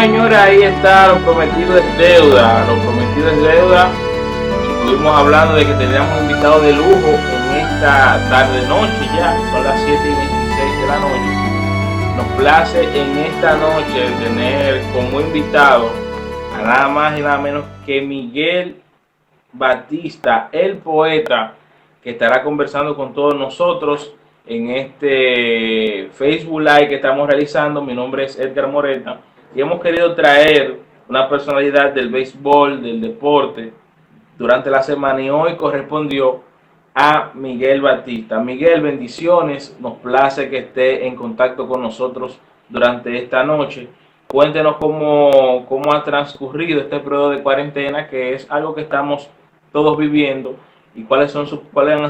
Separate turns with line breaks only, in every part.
señores, ahí está, lo prometido es deuda. Lo prometido es deuda. Estuvimos hablando de que teníamos invitado de lujo en esta tarde-noche ya. Son las 7:26 de la noche. Nos place en esta noche tener como invitado a nada más y nada menos que Miguel Batista, el poeta, que estará conversando con todos nosotros en este Facebook Live que estamos realizando. Mi nombre es Edgar Moreta y hemos querido traer una personalidad del béisbol, del deporte, durante la semana, y hoy correspondió a Miguel Batista. Miguel, bendiciones, nos place que esté en contacto con nosotros durante esta noche. Cuéntenos cómo ha transcurrido este periodo de cuarentena, que es algo que estamos todos viviendo, y cuáles han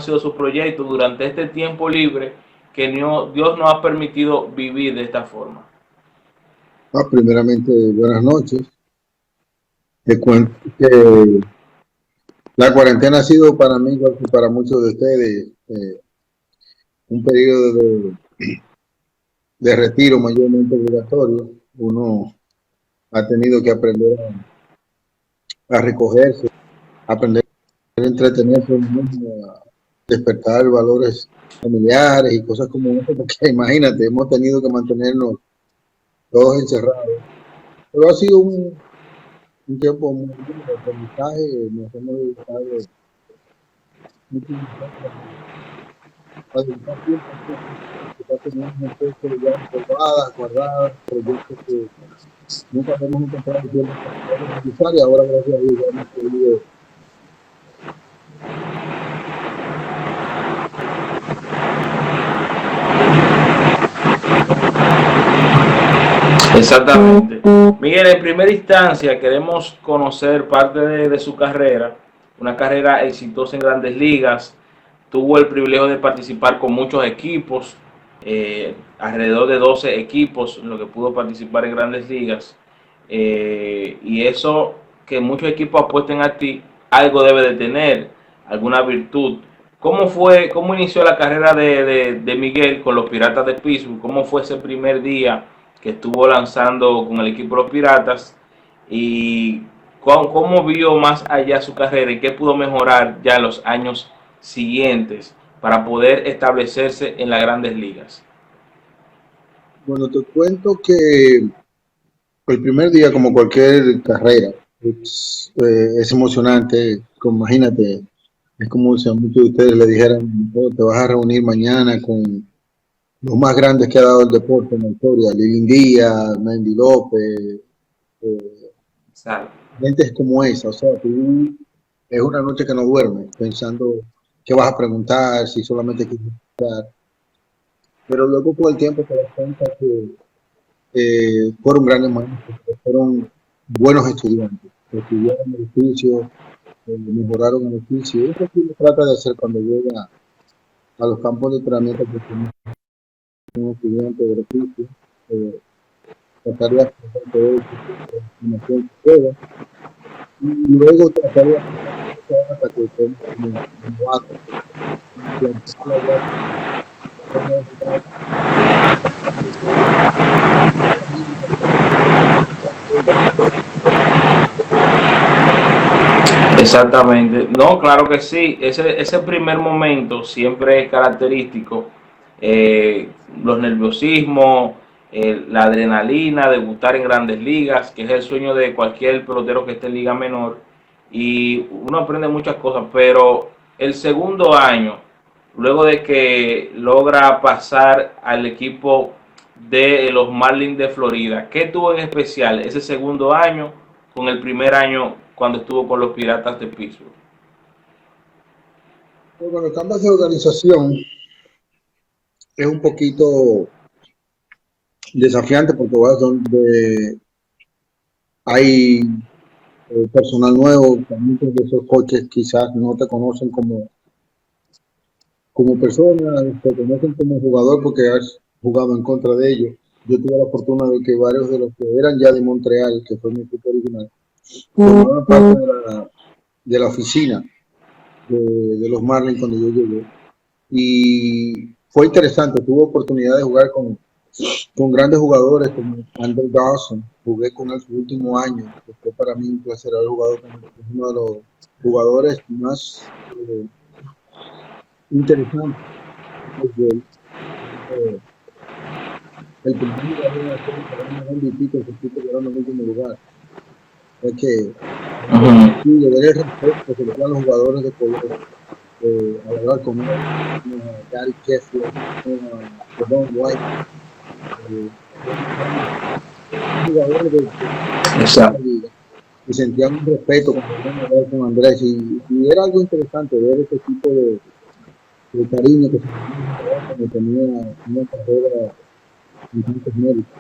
sido sus proyectos durante este tiempo libre que Dios nos ha permitido vivir de esta forma.
Primeramente, buenas noches. Te cuento que la cuarentena ha sido para mí, igual que para muchos de ustedes, un periodo de retiro mayormente obligatorio. Uno ha tenido que aprender a recogerse, aprender a entretenerse, a despertar valores familiares y cosas como eso, porque imagínate, hemos tenido que mantenernos todos encerrados. Pero ha sido un tiempo muy lindo de aprendizaje. Nos hemos dedicado mucho a dedicar tiempo a tener cosas ya empolvadas, guardadas, proyectos que nunca hemos encontrado el tiempo para realizar, y ahora gracias a Dios ya hemos podido.
Exactamente. Miguel, en primera instancia queremos conocer parte de su carrera, una carrera exitosa en Grandes Ligas. Tuvo el privilegio de participar con muchos equipos, alrededor de 12 equipos en lo que pudo participar en Grandes Ligas. Y eso, que muchos equipos apuesten a ti, algo debe de tener, alguna virtud. ¿Cómo inició la carrera de Miguel con los Piratas de Pittsburgh? ¿Cómo fue ese primer día que estuvo lanzando con el equipo de los Piratas? ¿Y cómo vio más allá su carrera y qué pudo mejorar ya en los años siguientes para poder establecerse en las Grandes Ligas?
Bueno, te cuento que el primer día, como cualquier carrera, es emocionante. Imagínate, es como si a muchos de ustedes le dijeran: "Oh, te vas a reunir mañana con los más grandes que ha dado el deporte en la historia, Lilín Díaz, Mendy López, gente como esa". O sea, tú, es una noche que no duermes pensando qué vas a preguntar, si solamente quieres preguntar. Pero luego con el tiempo te das cuenta que fueron grandes maestros, fueron buenos estudiantes, estudiaron el oficio, mejoraron el oficio. Eso sí se trata de hacer cuando llega a los campos de entrenamiento, porque un estudiante del oficio, tratar de aprender todo el información que pueda, y luego tratar de hasta que estén como novatos.
Exactamente. No, claro que sí. Ese primer momento siempre es característico. Los nerviosismos, la adrenalina, debutar en Grandes Ligas, que es el sueño de cualquier pelotero que esté en Liga Menor. Y uno aprende muchas cosas, pero el segundo año, luego de que logra pasar al equipo de los Marlins de Florida, ¿qué tuvo en especial ese segundo año con el primer año cuando estuvo con los Piratas de Pittsburgh?
Bueno, el cambio de organización es un poquito desafiante, porque vas donde hay personal nuevo, muchos de esos coaches quizás no te conocen como persona, te conocen como jugador porque has jugado en contra de ellos. Yo tuve la fortuna de que varios de los que eran ya de Montreal, que fue mi equipo original, formaban parte de la oficina de los Marlins cuando yo llegué. Y fue interesante, tuve oportunidad de jugar con grandes jugadores como Andrew Dawson, jugué con él su último año, que fue para mí un placer haber jugado con él. Es uno de los jugadores más interesantes desde el primer jugador de la serie que ganó el MVP, que se puso quedando en último lugar. Es que le daré respeto que le dan los jugadores de color al hablar con él, como Gary Kessler, como Devon White, jugadores de la liga, y sentían un respeto cuando iban a hablar con Andrés, y era algo interesante ver ese tipo de cariño que se tenía cuando tenía una carrera en tantos méritos.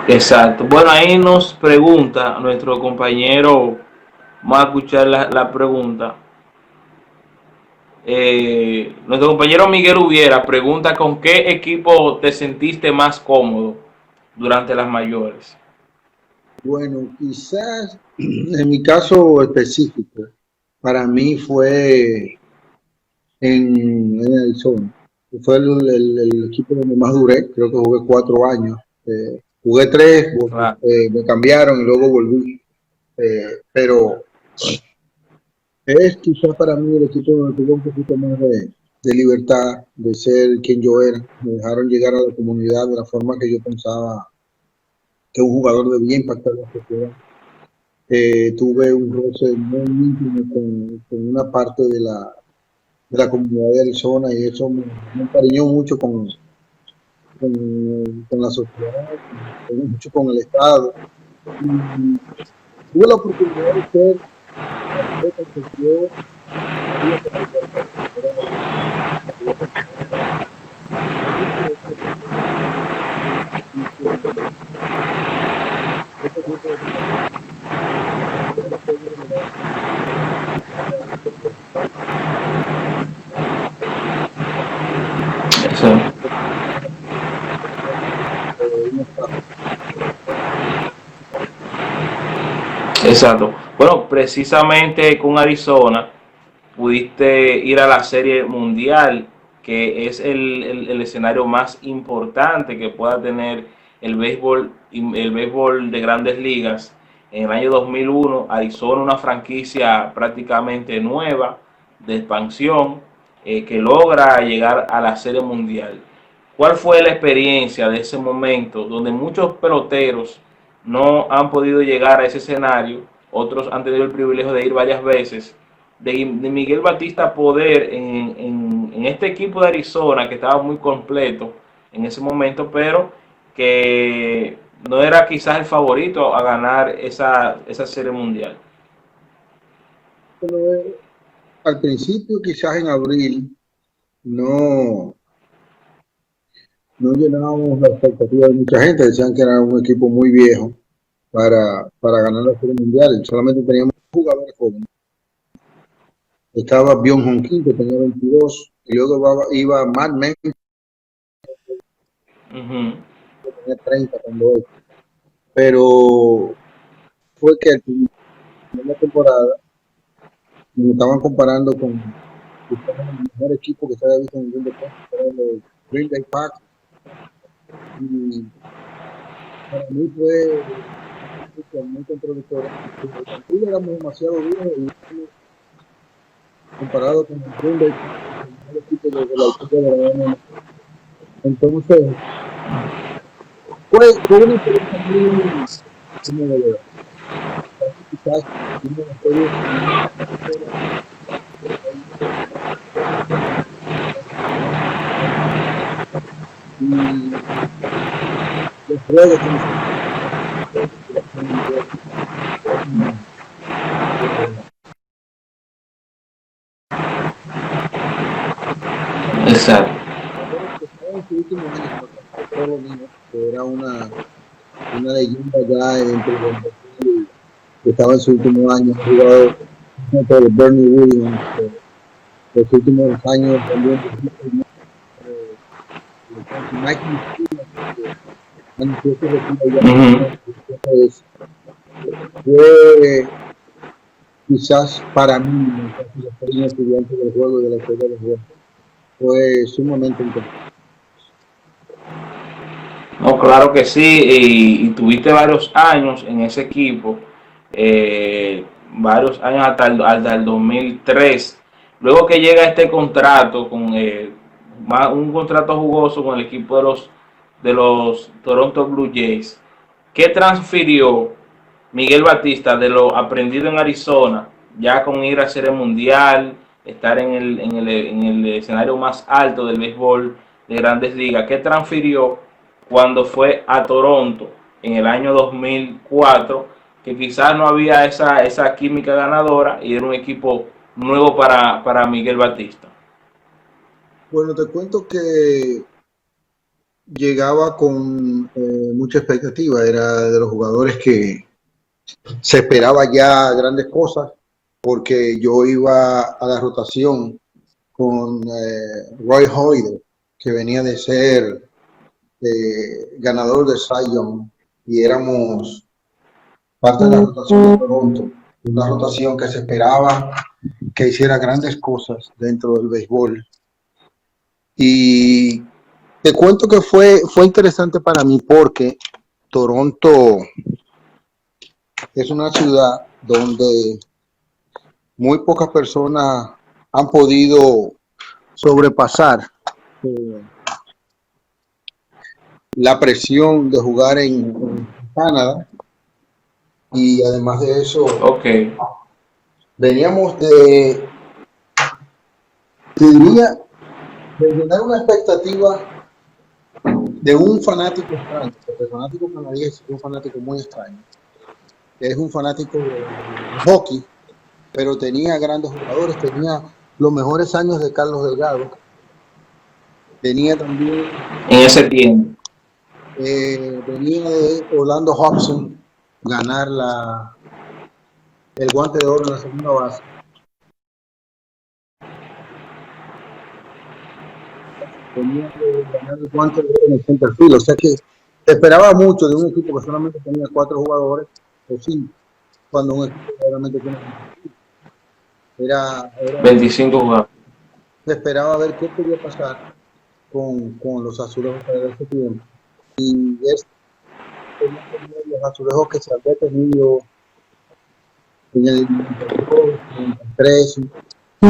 Exacto. Bueno, ahí nos pregunta nuestro compañero, vamos a escuchar la pregunta. Nuestro compañero Miguel Hubiera pregunta: ¿con qué equipo te sentiste más cómodo durante las mayores?
Bueno, quizás en mi caso específico, para mí fue en Arizona. Fue el equipo donde más duré, creo que jugué 4 años. Jugué 3, me cambiaron y luego volví. Pero es quizás para mí el equipo donde tuve un poquito más de libertad, de ser quien yo era. Me dejaron llegar a la comunidad de la forma que yo pensaba que un jugador debía impactar la sociedad. Tuve un roce muy íntimo con una parte de la comunidad de Arizona, y eso me encariñó mucho con la sociedad, mucho con el Estado. Y tuve la oportunidad de ser atleta que yo quería
Exacto. Bueno, precisamente con Arizona pudiste ir a la Serie Mundial, que es el escenario más importante que pueda tener el béisbol de Grandes Ligas. En el año 2001, Arizona, una franquicia prácticamente nueva de expansión, que logra llegar a la Serie Mundial. ¿Cuál fue la experiencia de ese momento donde muchos peloteros no han podido llegar a ese escenario? Otros han tenido el privilegio de ir varias veces. De Miguel Batista poder en este equipo de Arizona, que estaba muy completo en ese momento, pero que no era quizás el favorito a ganar esa Serie Mundial.
Al principio, quizás en abril, no llenábamos la expectativa de mucha gente. Decían que era un equipo muy viejo para ganar la Serie Mundial. Solamente teníamos jugadores jóvenes. Estaba Byung-Hun Kim, que tenía 22, y luego iba Matt Manning, que tenía 30 cuando él. Pero fue que al final de la temporada nos estaban comparando con el mejor equipo que se había visto en el deporte, que era los Green Bay Packers. Y para mí fue muy contradictorio. Éramos demasiado viejos comparado con el Green Bay Packers, el mejor equipo de la historia de la NFL. Entonces, fue una experiencia muy conmovedora. Quizás y los juegos
Exacto.
En su último año, que era una leyenda ya entre los que estaba en su último año, jugado por Bernie Williams, los últimos años también Mike anunció su retiro. Fue quizás para mí un estudiante del juego y de la historia del juego. Fue sumamente importante.
No, claro que sí, y tuviste varios años en ese equipo, varios años hasta el 2003. Luego que llega este contrato, con un contrato jugoso con el equipo de los Toronto Blue Jays, ¿qué transfirió Miguel Batista de lo aprendido en Arizona, ya con ir a Serie Mundial, estar en el escenario más alto del béisbol de Grandes Ligas? ¿Qué transfirió cuando fue a Toronto en el año 2004, que quizás no había esa química ganadora y era un equipo nuevo para Miguel Batista?
Bueno, te cuento que llegaba con mucha expectativa, era de los jugadores que se esperaba ya grandes cosas, porque yo iba a la rotación con Roy Halladay, que venía de ser ganador de Cy Young, y éramos parte de la rotación de Toronto, una rotación que se esperaba que hiciera grandes cosas dentro del béisbol. Y te cuento que fue interesante para mí porque Toronto es una ciudad donde muy pocas personas han podido sobrepasar eh, la presión de jugar en Canadá, y además de eso,
Ok.
veníamos de, diría, de llenar una expectativa de un fanático extraño, porque el fanático canadiense es un fanático muy extraño. Es un fanático de hockey, pero tenía grandes jugadores, tenía los mejores años de Carlos Delgado, tenía también,
En ese tiempo.
venía de Orlando Hobson ganar el guante de oro en la segunda base, tenía que ganar el guante de oro en el center field, o sea que se esperaba mucho de un equipo que solamente tenía 4 jugadores o 5, cuando un equipo realmente tiene 25. Era
25 jugadores.
se esperaba ver qué podía pasar con los azulejos de ese tiempo. Y es los azulejos que se había tenido en el 92, 93,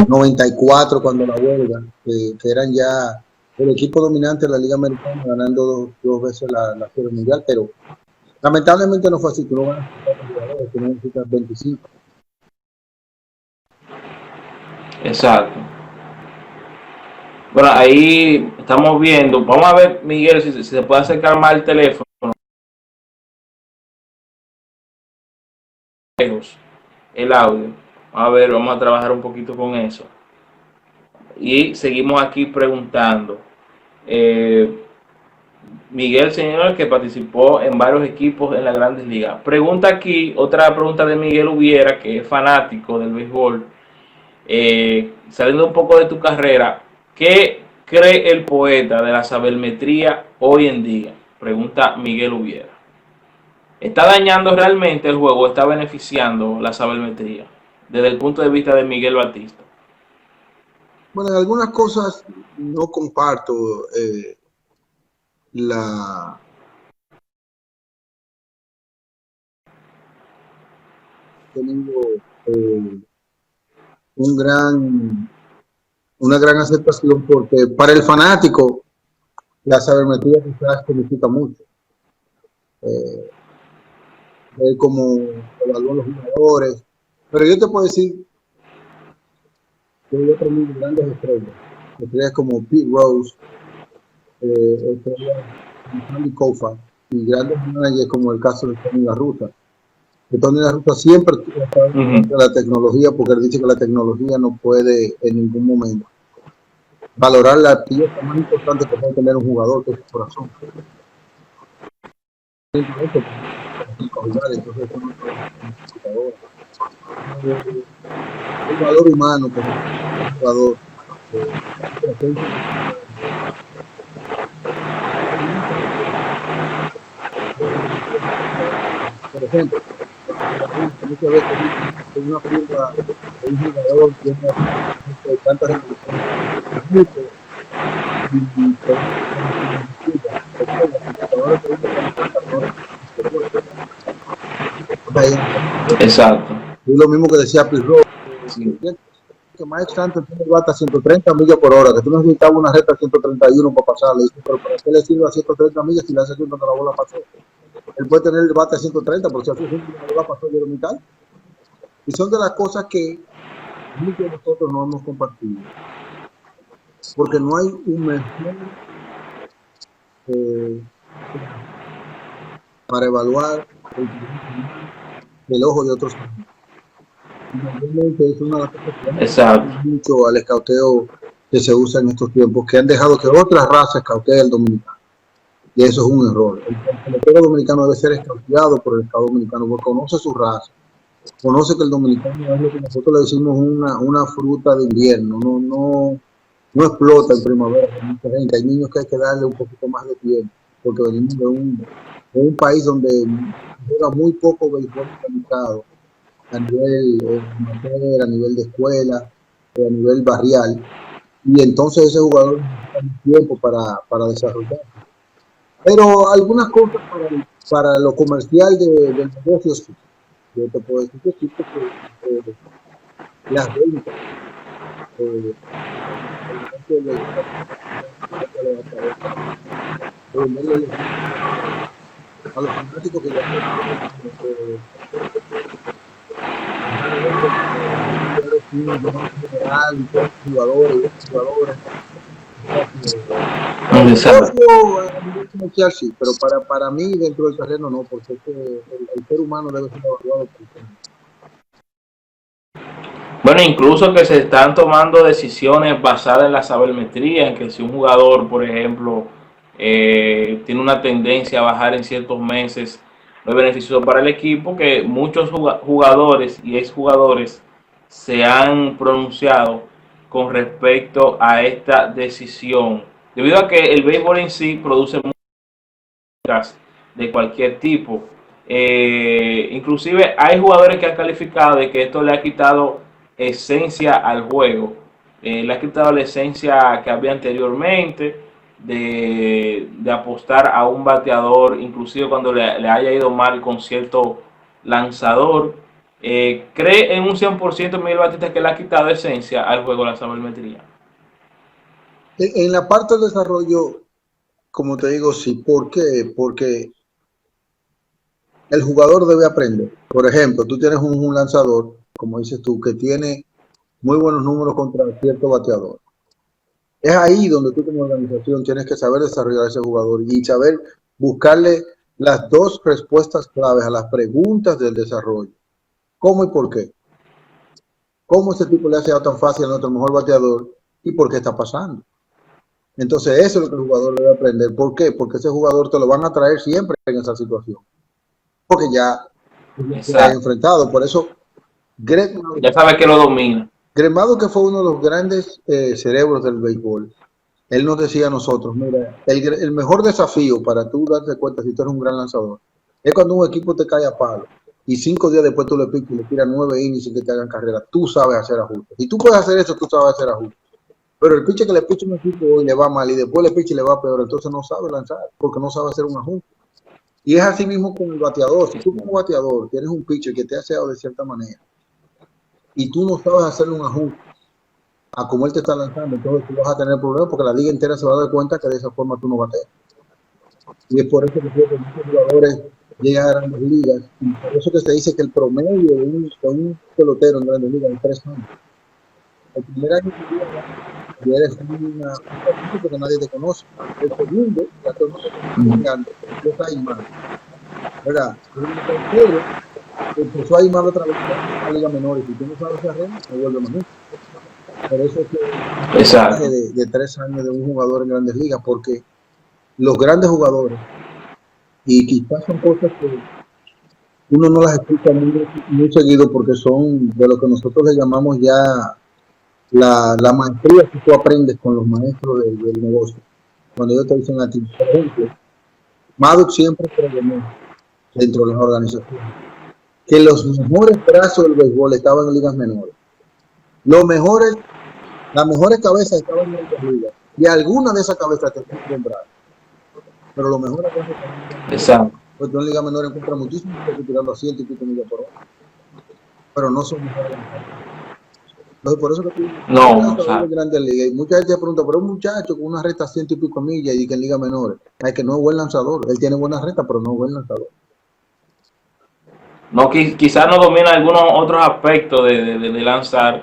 94, cuando la huelga, que eran ya el equipo dominante de la Liga Americana, ganando dos veces la Serie Mundial, pero lamentablemente no fue así. Tú no ganas 4 jugadores, tú necesitas 25.
Exacto. Bueno, ahí estamos viendo. Vamos a ver, Miguel, si se puede acercar más el teléfono. El audio. A ver, vamos a trabajar un poquito con eso. Y seguimos aquí preguntando. Eh, Miguel, señor, que participó en varios equipos en las Grandes Ligas. Pregunta aquí, otra pregunta de Miguel Hubiera, que es fanático del béisbol. Saliendo un poco de tu carrera, ¿qué cree el poeta de la sabermetría hoy en día? Pregunta Miguel Hubiera. ¿Está dañando realmente el juego o está beneficiando la sabermetría? Desde el punto de vista de Miguel Batista.
Bueno, en algunas cosas no comparto la tenido eh, un una gran aceptación, porque para el fanático la sabermetría quizás significa mucho. Eh, Ver cómo evalúan los jugadores, pero yo te puedo decir que yo aprendí grandes estrellas como Pete Rose, estrellas como Sandy Koufax, y grandes managers como el caso de Tony La Russa. Que Tony La Russa siempre está en la tecnología, porque él dice que la tecnología no puede en ningún momento valorar la pieza más importante que puede tener un jugador, que es su corazón. Entonces, eso no es un jugador humano, como un jugador por ejemplo, muchas veces en una película de un jugador tiene tantas revoluciones y jugadores de 20, 30 no.
Exacto.
Es lo mismo que decía Pirro,
Sí.
que Mike Stanton tiene el bate a 130 millas por hora, que tú necesitabas una recta a 131 para pasarle. Pero ¿para qué le sirve a 130 millas si le hace 100 cuando la bola pasó? Él puede tener el bate a 130, pero si hace 100 cuando la bola pasó, de mitad. Y son de las cosas que muchos de nosotros no hemos compartido. Porque no hay un mejor para evaluar el ojo de otros. Es una de las cosas que
Exacto.
mucho al escauteo que se usa en estos tiempos, que han dejado que otras razas escauteen al dominicano. Y eso es un error. El escauteo dominicano debe ser escauteado por el escauteo dominicano, porque conoce su raza, conoce que el dominicano es lo que nosotros le decimos una fruta de invierno, no explota en primavera. Hay niños que hay que darle un poquito más de tiempo, porque venimos de un país donde juega muy poco béisbol organizado a nivel amateur, a nivel de escuela, a nivel barrial, y entonces ese jugador necesita tiempo para desarrollar. Pero algunas cosas para lo comercial del negocio, sí. Yo te puedo decir que sí, porque las ventas, a los fanáticos que ya jugadores. A nivel comercial sí, pero para mí dentro del terreno no, porque es que el ser humano debe ser evaluado por el terreno.
Bueno, incluso que se están tomando decisiones basadas en la sabermetría, en que si un jugador, por ejemplo, tiene una tendencia a bajar en ciertos meses, no es beneficioso para el equipo, que muchos jugadores y exjugadores se han pronunciado con respecto a esta decisión, debido a que el béisbol en sí produce muchas de cualquier tipo. Inclusive hay jugadores que han calificado de que esto le ha quitado esencia al juego, le ha quitado la esencia que había anteriormente de apostar a un bateador, inclusive cuando le haya ido mal con cierto lanzador. ¿Cree en un 100% Miguel Batista que le ha quitado esencia al juego la sabermetría?
En la parte del desarrollo, como te digo, sí. ¿Por qué? Porque el jugador debe aprender. Por ejemplo, tú tienes un lanzador, como dices tú, que tiene muy buenos números contra cierto bateador. Es ahí donde tú como organización tienes que saber desarrollar a ese jugador y saber buscarle las dos respuestas claves a las preguntas del desarrollo. ¿Cómo y por qué? ¿Cómo ese tipo le ha sido tan fácil a nuestro mejor bateador y por qué está pasando? Entonces eso es lo que el jugador debe aprender. ¿Por qué? Porque ese jugador te lo van a traer siempre en esa situación. Porque ya se ha enfrentado. Por eso,
ya sabe que lo domina.
Gremado, que fue uno de los grandes cerebros del béisbol, él nos decía a nosotros, mira, el mejor desafío para tú darte cuenta si tú eres un gran lanzador es cuando un equipo te cae a palo y 5 días después tú le piques y le tiras 9 innings sin que te hagan carrera. Tú sabes hacer ajustes. Si tú puedes hacer eso, tú sabes hacer ajustes. Pero el pitcher que le picha un equipo y le va mal y después le picha y le va peor, entonces no sabe lanzar porque no sabe hacer un ajuste. Y es así mismo con el bateador. Si tú como bateador tienes un pitcher que te ha aseado de cierta manera y tú no sabes hacerle un ajuste a cómo él te está lanzando, entonces tú vas a tener problemas porque la liga entera se va a dar cuenta que de esa forma tú no bateas. Y es por eso que muchos jugadores llegan a grandes ligas y por eso que se dice que el promedio de un pelotero en grandes ligas es 3 años. El primer año que eres una porque nadie te conoce. El segundo, ya todo el mundo te conoce, empieza a ir mal. ¿Verdad? El tercero empezó a ir mal otra vez en la liga menor y si tú no sabes hacer, no vuelve más nunca. Por eso es que de 3 años de un jugador en grandes ligas, porque los grandes jugadores, y quizás son cosas que uno no las escucha muy seguido porque son de lo que nosotros le llamamos ya la maestría que tú aprendes con los maestros del negocio. Cuando ellos te dicen a ti, por ejemplo, Madoff siempre pregonó dentro de las organizaciones que los mejores brazos del béisbol estaban en ligas menores. Las mejores cabezas estaban en las ligas y alguna de esas cabezas tenían un buen brazo. Pero lo mejor es que
Exacto.
pues tú en liga menor encuentras muchísimos que tirando a 100 y pico millas por hora, pero no son mejores lanzadores. Entonces, por eso que tú
No,
lanzadores de
exacto.
grandes ligas, y mucha gente se pregunta, pero un muchacho con una recta 100 y pico millas y que en liga menor, es que no es buen lanzador, él tiene buena recta, pero no es buen lanzador.
No, quizás no domina algunos otros aspectos de lanzar,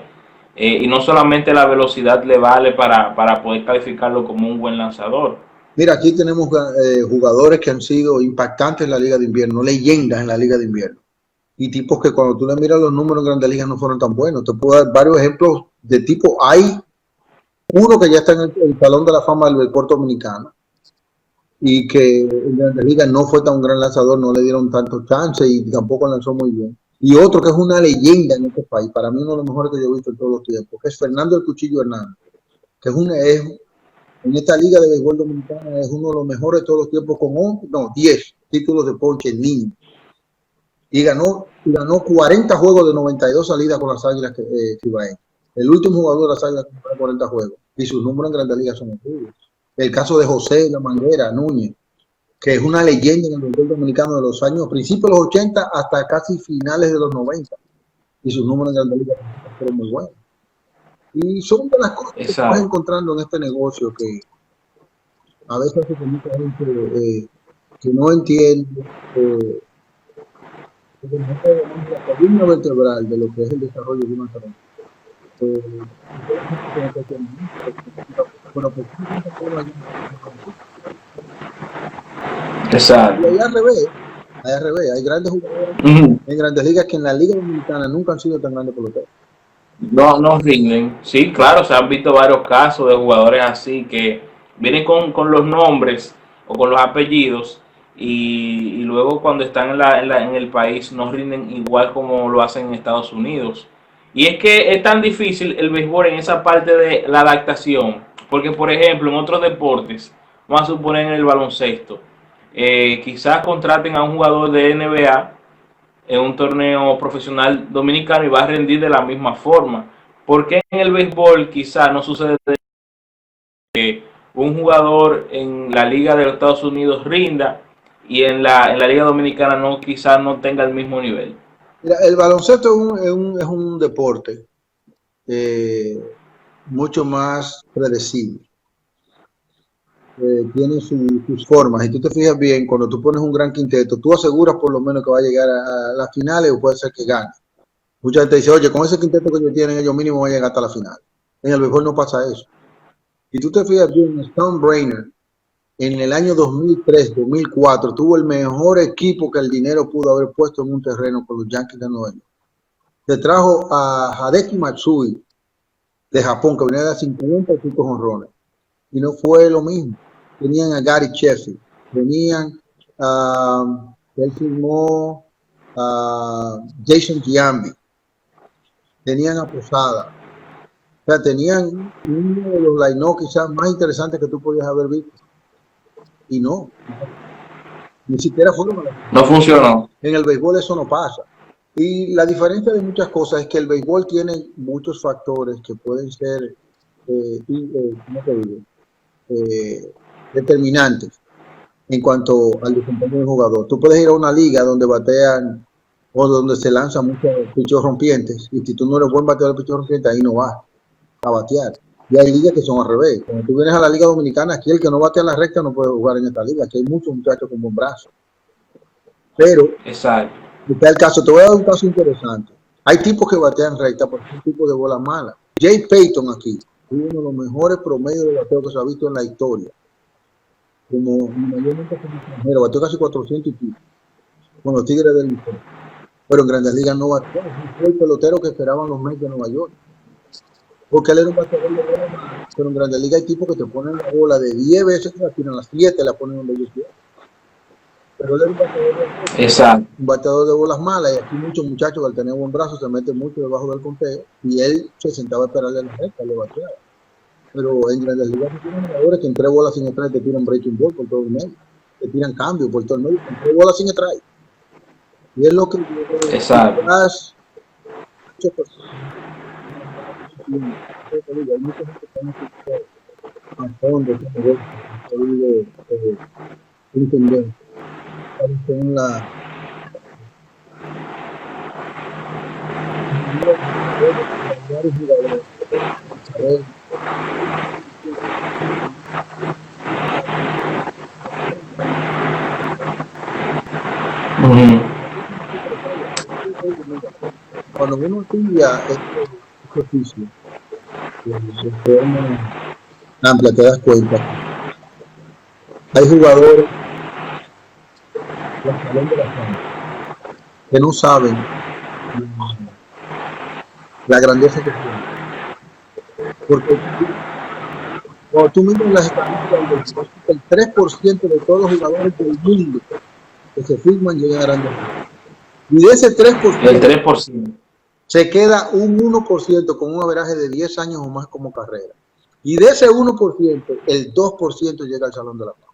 y no solamente la velocidad le vale para poder calificarlo como un buen lanzador.
Mira, aquí tenemos jugadores que han sido impactantes en la liga de invierno, leyendas en la liga de invierno. Y tipos que cuando tú le miras los números en Grandes Ligas no fueron tan buenos. Te puedo dar varios ejemplos de tipo. Hay uno que ya está en el Salón de la Fama del Béisbol Dominicano y que en Grandes Ligas no fue tan un gran lanzador, no le dieron tanto chance y tampoco lanzó muy bien. Y otro que es una leyenda en este país, para mí uno de los mejores que yo he visto en todos los tiempos, que es Fernando el Cuchillo Hernández, que en esta liga de béisbol dominicana es uno de los mejores de todos los tiempos con 10 títulos de ponche en línea. Y ganó 40 juegos de 92 salidas con las Águilas Cibaeñas. El último jugador de las Águilas con 40 juegos. Y sus números en Grandes Ligas son oscuros. El caso de José La Manguera Núñez, que es una leyenda en el béisbol dominicano de los años, principios de los 80 hasta casi finales de los 90. Y sus números en Grandes Ligas fueron muy buenos. Y son de las cosas que estás encontrando en este negocio que a veces hace que mucha gente que no entiende la columna vertebral de lo que es el desarrollo de una carrera.
Exacto.
Y hay al revés, hay grandes jugadores en Grandes Ligas que en la Liga Dominicana nunca han sido tan grandes peloteros.
No rinden. Sí, claro, se han visto varios casos de jugadores así que vienen con los nombres o con los apellidos y luego cuando están en el país no rinden igual como lo hacen en Estados Unidos. Y es que es tan difícil el béisbol en esa parte de la adaptación, porque por ejemplo en otros deportes, vamos a suponer en el baloncesto, quizás contraten a un jugador de NBA en un torneo profesional dominicano y va a rendir de la misma forma. Porque en el béisbol quizá no sucede que un jugador en la liga de los Estados Unidos rinda y en la liga dominicana no, quizás no tenga el mismo nivel?
Mira, el baloncesto es un deporte mucho más predecible. Tiene sus formas. Y tú te fijas bien, cuando tú pones un gran quinteto, tú aseguras por lo menos que va a llegar a las finales o puede ser que gane. Mucha gente dice, oye, con ese quinteto que ellos tienen, ellos mínimo van a llegar hasta la final. En el béisbol no pasa eso. Y tú te fijas bien, Stone Brainer, en el año 2003-2004, tuvo el mejor equipo que el dinero pudo haber puesto en un terreno con los Yankees de Nueva York. Le trajo a Hideki Matsui de Japón, que venía de 50 y pico jonrones. Y no fue lo mismo. Tenían a Gary Sheffield, tenían él firmó a Jason Giambi, tenían a Posada. O sea, tenían uno de los line-up quizás más interesantes que tú podías haber visto. Y no, ni siquiera fueron a la final.
No funcionó.
En el béisbol eso no pasa. Y la diferencia de muchas cosas es que el béisbol tiene muchos factores que pueden ser, ¿cómo te digo? Determinantes en cuanto al desempeño del jugador. Tú puedes ir a una liga donde batean o donde se lanzan muchos pichos rompientes y si tú no eres buen bateador de pichos rompientes, ahí no vas a batear. Y hay ligas que son al revés. Cuando tú vienes a la liga dominicana, aquí el que no batea en la recta no puede jugar en esta liga. Aquí hay muchos muchachos con buen brazo. Pero,
exacto,
está el caso, te voy a dar un caso interesante. Hay tipos que batean recta porque son tipos de bola mala. Jay Payton aquí, uno de los mejores promedios de bateo que se ha visto en la historia. Como mayormente como extranjero, bateó casi 400 y pico con los Tigres del Liceo. Pero en Grandes Ligas no bateó, fue el pelotero que esperaban los Mets de Nueva York. Porque él era un bateador de bola mala, pero en Grandes Ligas hay tipos que te ponen la bola de 10 veces, la tiran las 7, la ponen donde ellos quieran. Pero él era un bateador de bolas malas y aquí muchos muchachos que al tener buen brazo se meten mucho debajo del conteo y él se sentaba a esperarle en la recta, le bateaba. Pero en Grandes Ligas se tienen jugadores que en 3 bolas sin strike te tiran breaking ball por todo el medio, te tiran cambio por todo el medio, en 3 bolas sin strike. Y es lo que
exacto.
Hay mucha gente que a fondo entender cuáles son las varios jugadores, saber cuando uno estudia este oficio de forma amplia, te das cuenta. Hay jugadores que no saben la grandeza que tienen. Porque cuando tú miras las estadísticas, el 3% de todos los jugadores del mundo que se firman llegan a grandes ligas. Y de ese 3%,
el 3%,
se queda un 1% con un averaje de 10 años o más como carrera. Y de ese 1%, el 2% llega al Salón de la Fama.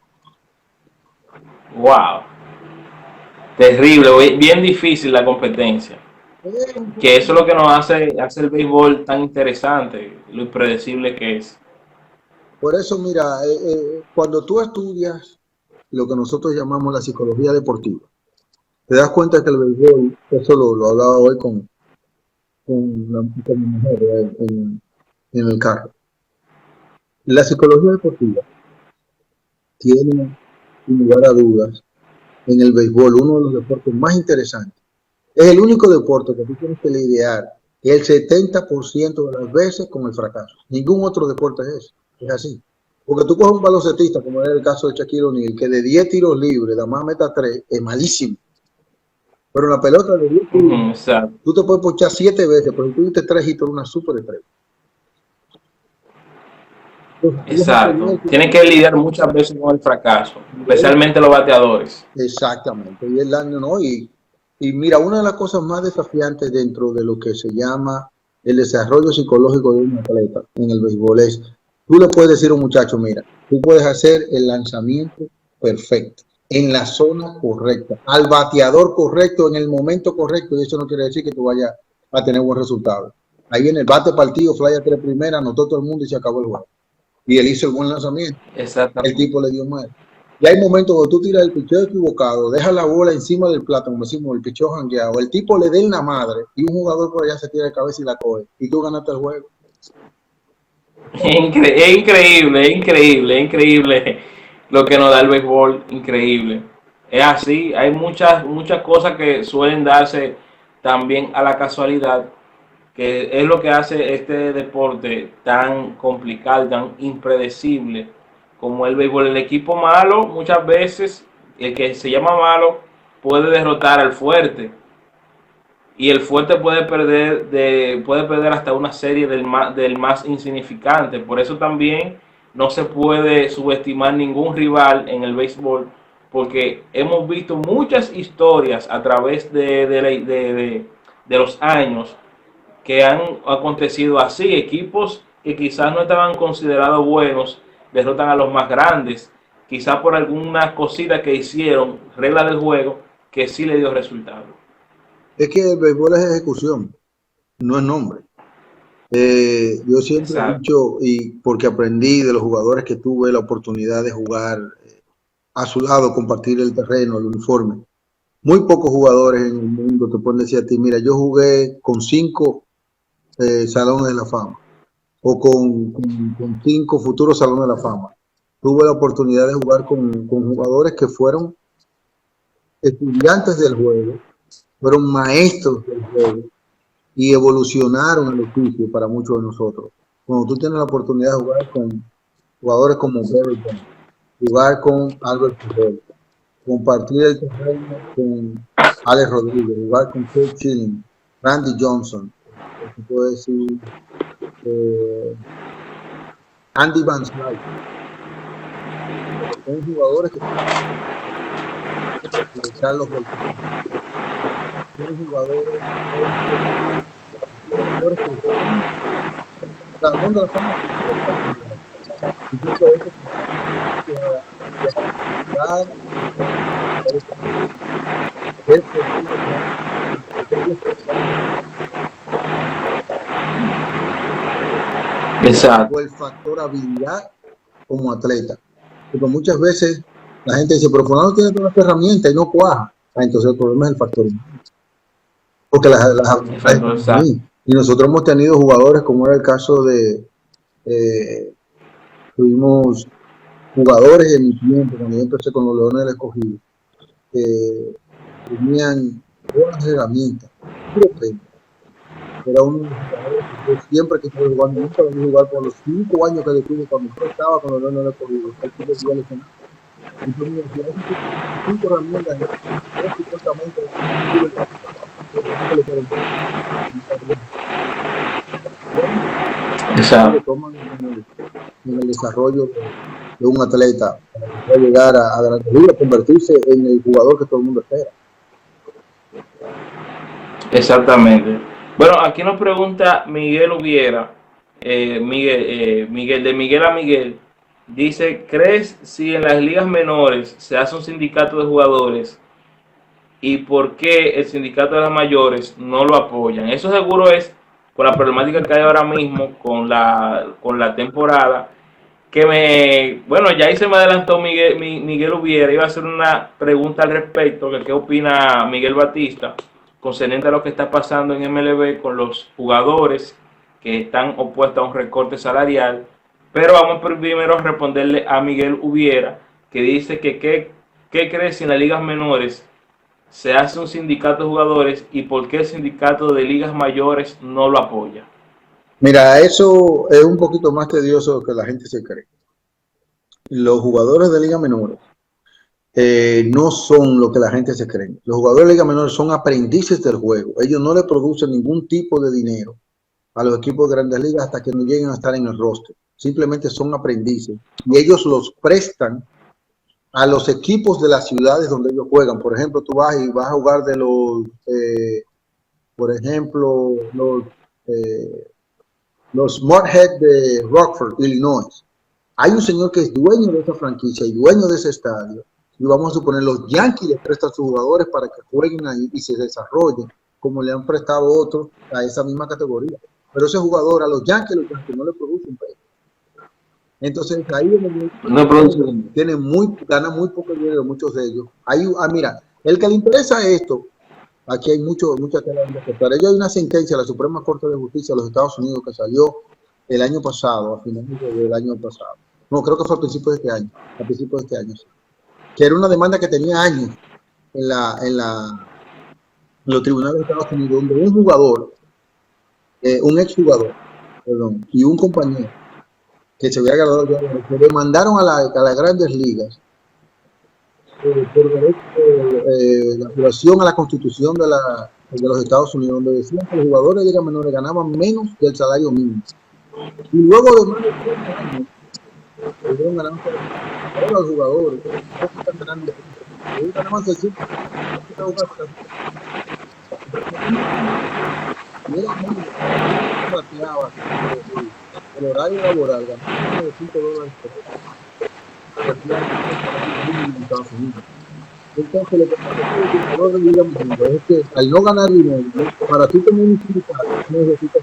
wow, terrible, bien difícil la competencia. Que eso es lo que nos hace el béisbol tan interesante, lo impredecible que es.
Por eso, mira, cuando tú estudias lo que nosotros llamamos la psicología deportiva, te das cuenta que el béisbol, eso lo hablaba hoy con mi mujer en el carro. La psicología deportiva tiene, sin lugar a dudas, en el béisbol, uno de los deportes más interesantes. Es el único deporte que tú tienes que lidiar el 70% de las veces con el fracaso. Ningún otro deporte es así. Porque tú coges un baloncestista, como era el caso de Shaquille O'Neal, que de 10 tiros libres, nada más meta 3, es malísimo. Pero la pelota de 10 tiros, tú te puedes ponchar 7 veces, pero si tú diste 3 hitos, una super estrella.
Exacto. Tienen que lidiar muchas veces con el fracaso, especialmente los bateadores.
Exactamente. Y el año, ¿no? Y mira, una de las cosas más desafiantes dentro de lo que se llama el desarrollo psicológico de un atleta en el béisbol es, tú le puedes decir a un muchacho, mira, tú puedes hacer el lanzamiento perfecto, en la zona correcta, al bateador correcto, en el momento correcto, y eso no quiere decir que tú vayas a tener buen resultado. Ahí viene el bate partido, fly a 3 primeras, anotó todo el mundo y se acabó el juego. Y él hizo el buen lanzamiento. El tipo le dio mal. Y hay momentos donde tú tiras el picheo equivocado, dejas la bola encima del plato, como decimos, el picheo jangueado, el tipo le den la madre y un jugador por allá se tira de cabeza y la coge. Y tú ganaste el juego.
Es increíble lo que nos da el béisbol, increíble. Es así, hay muchas cosas que suelen darse también a la casualidad, que es lo que hace este deporte tan complicado, tan impredecible como el béisbol. El equipo malo, muchas veces, el que se llama malo, puede derrotar al fuerte. Y el fuerte puede perder hasta una serie del más insignificante. Por eso también no se puede subestimar ningún rival en el béisbol, porque hemos visto muchas historias a través de los años que han acontecido así. Equipos que quizás no estaban considerados buenos derrotan a los más grandes, quizás por alguna cosita que hicieron, regla del juego, que sí le dio resultado.
Es que el béisbol es ejecución, no es nombre. Yo siempre he dicho, y porque aprendí de los jugadores que tuve la oportunidad de jugar a su lado, compartir el terreno, el uniforme. Muy pocos jugadores en el mundo te pueden decir a ti, mira, yo jugué con 5 salones de la fama o con 5 futuros salones de la fama. Tuve la oportunidad de jugar con jugadores que fueron estudiantes del juego, fueron maestros del juego y evolucionaron el oficio para muchos de nosotros. Cuando tú tienes la oportunidad de jugar con jugadores como Barry Bonds, jugar con Albert Pujols, compartir el terreno con Alex Rodríguez, jugar con Curt Schilling, Randy Johnson, puedo decir, Andy Van Slyke, son jugadores que Carlos Beltrán, son jugadores que la mundo
Exacto.
O el factor habilidad como atleta, porque muchas veces La gente dice, pero fulano tiene todas las herramientas y no cuaja. Entonces el problema es el factor humano. Porque las habilidades están ahí. Y nosotros hemos tenido jugadores, como era el caso de, tuvimos jugadores en mi tiempo, cuando yo empecé con los Leones del Escogido, tenían todas las herramientas. Era un jugador que siempre que estuve jugando, nunca lo vi jugar por los 5 años que tuve cuando yo estaba con los Leones del Escogido. Entonces, si 5 herramientas, supuestamente, toman en el desarrollo de un atleta para llegar a grandes ligas, convertirse en el jugador que todo el mundo espera.
Exactamente. Bueno, aquí nos pregunta Miguel Ubiera, Miguel, de Miguel a Miguel, dice, ¿crees si en las ligas menores se hace un sindicato de jugadores y por qué el sindicato de las mayores no lo apoyan? Eso seguro es por la problemática que hay ahora mismo con la temporada, bueno, ya ahí se me adelantó Miguel Ubiera, iba a hacer una pregunta al respecto, que qué opina Miguel Batista, concerniente a lo que está pasando en MLB con los jugadores que están opuestos a un recorte salarial, pero vamos primero a responderle a Miguel Ubiera, que dice que qué crees si en las ligas menores se hace un sindicato de jugadores y por qué el sindicato de ligas mayores no lo apoya.
Mira, eso es un poquito más tedioso de lo que la gente se cree. Los jugadores de liga menores no son lo que la gente se cree. Los jugadores de liga menores son aprendices del juego. Ellos no le producen ningún tipo de dinero a los equipos de grandes ligas hasta que no lleguen a estar en el roster. Simplemente son aprendices y ellos los prestan a los equipos de las ciudades donde ellos juegan. Por ejemplo, tú vas a jugar de por ejemplo, los Morehead de Rockford, Illinois. Hay un señor que es dueño de esa franquicia y dueño de ese estadio. Y vamos a suponer, los Yankees le prestan a sus jugadores para que jueguen ahí y se desarrollen, como le han prestado otros a esa misma categoría. Pero ese jugador a los Yankees no le producen peso. Entonces ahí gana muy poco dinero muchos de ellos. Mira, el que le interesa esto, aquí hay mucha tela de cortar. Hay una sentencia de la Suprema Corte de Justicia de los Estados Unidos que salió el año pasado, a finales del año pasado. No, creo que fue a principios de este año, que era una demanda que tenía años en los tribunales de Estados Unidos, donde un jugador, un exjugador, perdón, y un compañero que se había graduado, que demandaron a las grandes ligas por la violación a la Constitución de los Estados Unidos, donde decían que los jugadores de ligas menores ganaban menos del salario mínimo. Y luego de más de 3 años, pudieron ganar a los jugadores, están ganando, ellos ganaban 600. El horario laboral ganaba de $5 Entonces, lo que pasa es que al no ganar dinero, para tú tener un sindicato, necesitas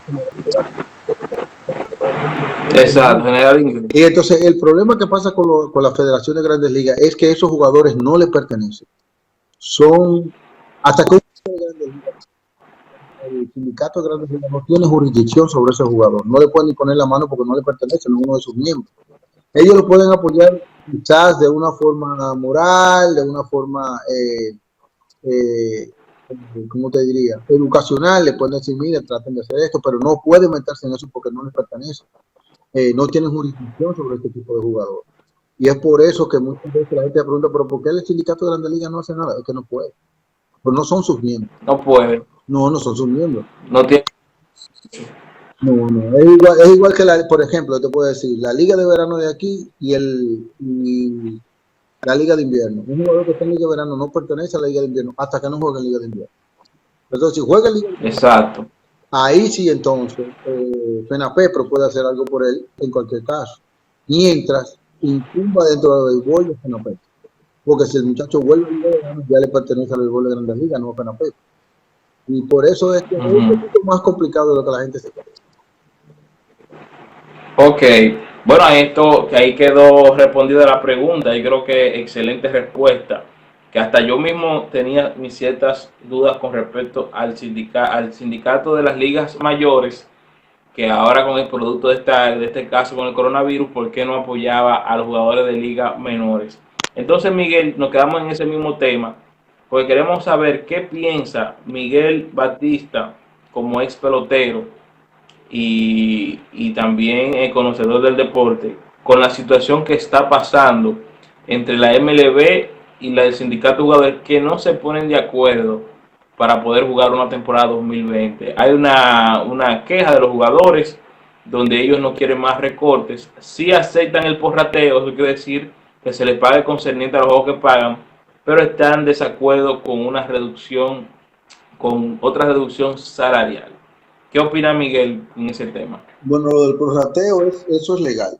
Exacto, generar ingresos.
Y entonces, el problema que pasa con la Federación de Grandes Ligas es que esos jugadores no le pertenecen. Son, hasta que el sindicato de Grandes Ligas no tiene jurisdicción sobre ese jugador. No le pueden ni poner la mano porque no le pertenece, no es uno de sus miembros. Ellos lo pueden apoyar quizás de una forma moral, de una forma, ¿cómo te diría? Educacional, le pueden decir, mira, traten de hacer esto, pero no pueden meterse en eso porque no les pertenece. No tienen jurisdicción sobre este tipo de jugadores. Y es por eso que muchas veces la gente pregunta, pero ¿por qué el sindicato de Grandes Ligas no hace nada? Es que no puede. Pues no son sus miembros.
No puede.
No son sus miembros.
No tiene.
No, es igual que por ejemplo, te puedo decir, la liga de verano de aquí y la liga de invierno. Un jugador que está en liga de verano no pertenece a la liga de invierno hasta que no juegue en liga de invierno. Entonces, si juega en liga de invierno,
exacto,
ahí sí entonces FENAPEPRO puede hacer algo por él en cualquier caso. Mientras incumba dentro del béisbol de FENAPEPRO. Porque si el muchacho vuelve a liga de verano, ya le pertenece al béisbol de Grandes Ligas, no a FENAPEPRO. Y por eso es que es un poquito más complicado de lo que la gente se cree.
Ok, Bueno, que ahí quedó respondida la pregunta y creo que excelente respuesta, que hasta yo mismo tenía mis ciertas dudas con respecto al sindicato de las ligas mayores, que ahora con el producto de este caso con el coronavirus, ¿por qué no apoyaba a los jugadores de ligas menores? Entonces, Miguel, nos quedamos en ese mismo tema, porque queremos saber qué piensa Miguel Batista como ex pelotero y también conocedor del deporte, con la situación que está pasando entre la MLB y la del sindicato de jugadores, que no se ponen de acuerdo para poder jugar una temporada 2020. Hay una queja de los jugadores donde ellos no quieren más recortes, sí aceptan el porrateo, eso quiere decir que se les pague concerniente a los juegos que pagan, pero están en desacuerdo con una reducción, con otra reducción salarial. ¿Qué opina Miguel en ese tema?
Bueno, lo del prorrateo, eso es legal.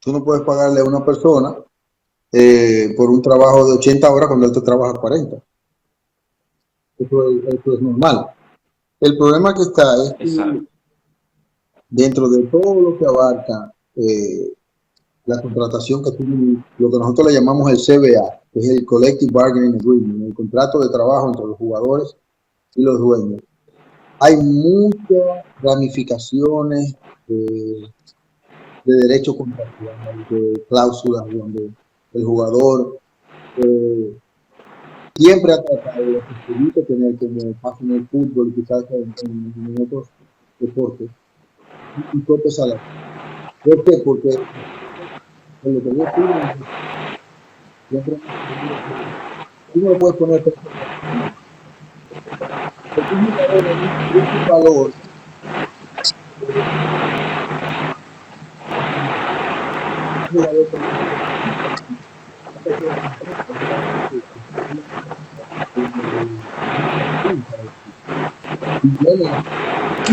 Tú no puedes pagarle a una persona por un trabajo de 80 horas cuando él te trabaja 40. Eso es normal. El problema que está es que
Exacto.
dentro de todo lo que abarca la contratación que tiene, lo que nosotros le llamamos el CBA, que es el Collective Bargaining Agreement, el contrato de trabajo entre los jugadores y los dueños. Hay muchas ramificaciones de derecho contractual, de cláusulas donde el jugador siempre ha tratado de que tener como pasa en el fútbol y quizás en otros deportes, un tope salarial. ¿Por qué? Porque en lo que yo estuve, siempre tú no le puedes poner porque un jugador es un valor un jugador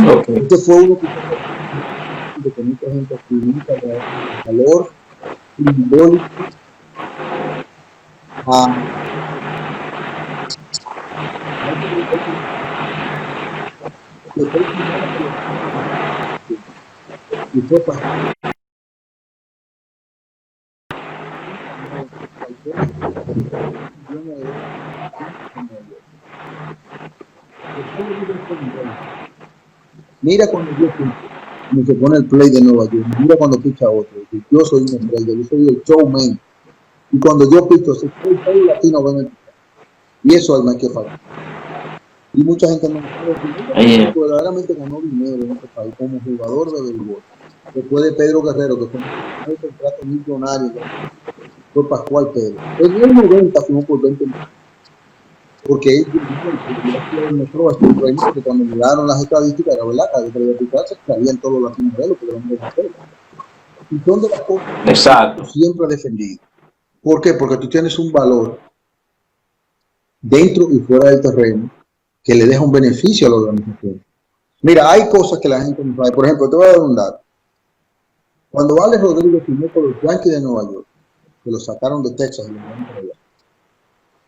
Okay.
este fue uno que mucha gente utiliza valor simbólico a y fue para mira cuando yo me se pone el play de Nueva York, mira cuando picha otro, yo soy un estrella, yo soy el showman, y cuando yo picho, todo latino ven el y eso hay que pagar. Y mucha gente no sabe, verdaderamente ganó dinero en este país como jugador de béisbol. Después de Pedro Guerrero, que fue un contrato millonario, fue Pascual Pedro. En el 90 fuimos por 20 millones. Porque él demostró que cuando miraron las estadísticas, era verdad, cada vez que le aplicarse, sabían todos los latinos de lo que eran de hacer. Y son de las cosas que siempre he defendido. ¿Por qué? Porque tú tienes un valor dentro y fuera del terreno que le deja un beneficio a la organización. Mira, hay cosas que la gente no sabe. Por ejemplo, te voy a dar un dato. Cuando Alex Rodríguez firmó con los Yankees de Nueva York, que lo sacaron de Texas,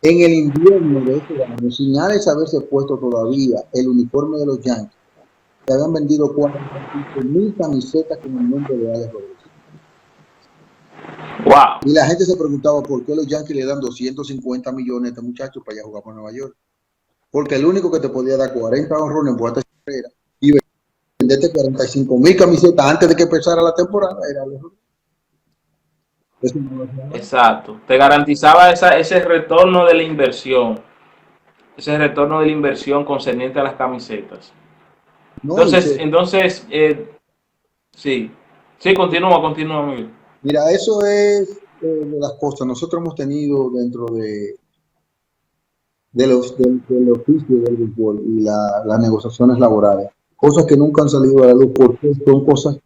en el invierno de ese año, sin Alex haberse puesto todavía el uniforme de los Yankees, se habían vendido 45,000 camisetas con el nombre de Alex Rodríguez.
Wow.
Y la gente se preguntaba por qué los Yankees le dan 250 millones a este muchacho para ir a jugar por Nueva York. Porque el único que te podía dar 40 honrones en vuelta carrera y venderte 45,000 camisetas antes de que empezara la temporada era Alex Rodríguez.
Exacto. Te garantizaba ese retorno de la inversión. Ese retorno de la inversión concerniente a las camisetas.
No,
Entonces, sí. Sí, continúa, Miguel.
Mira, eso es de las cosas. Nosotros hemos tenido dentro del oficio del béisbol y las negociaciones laborales, cosas que nunca han salido a la luz porque son cosas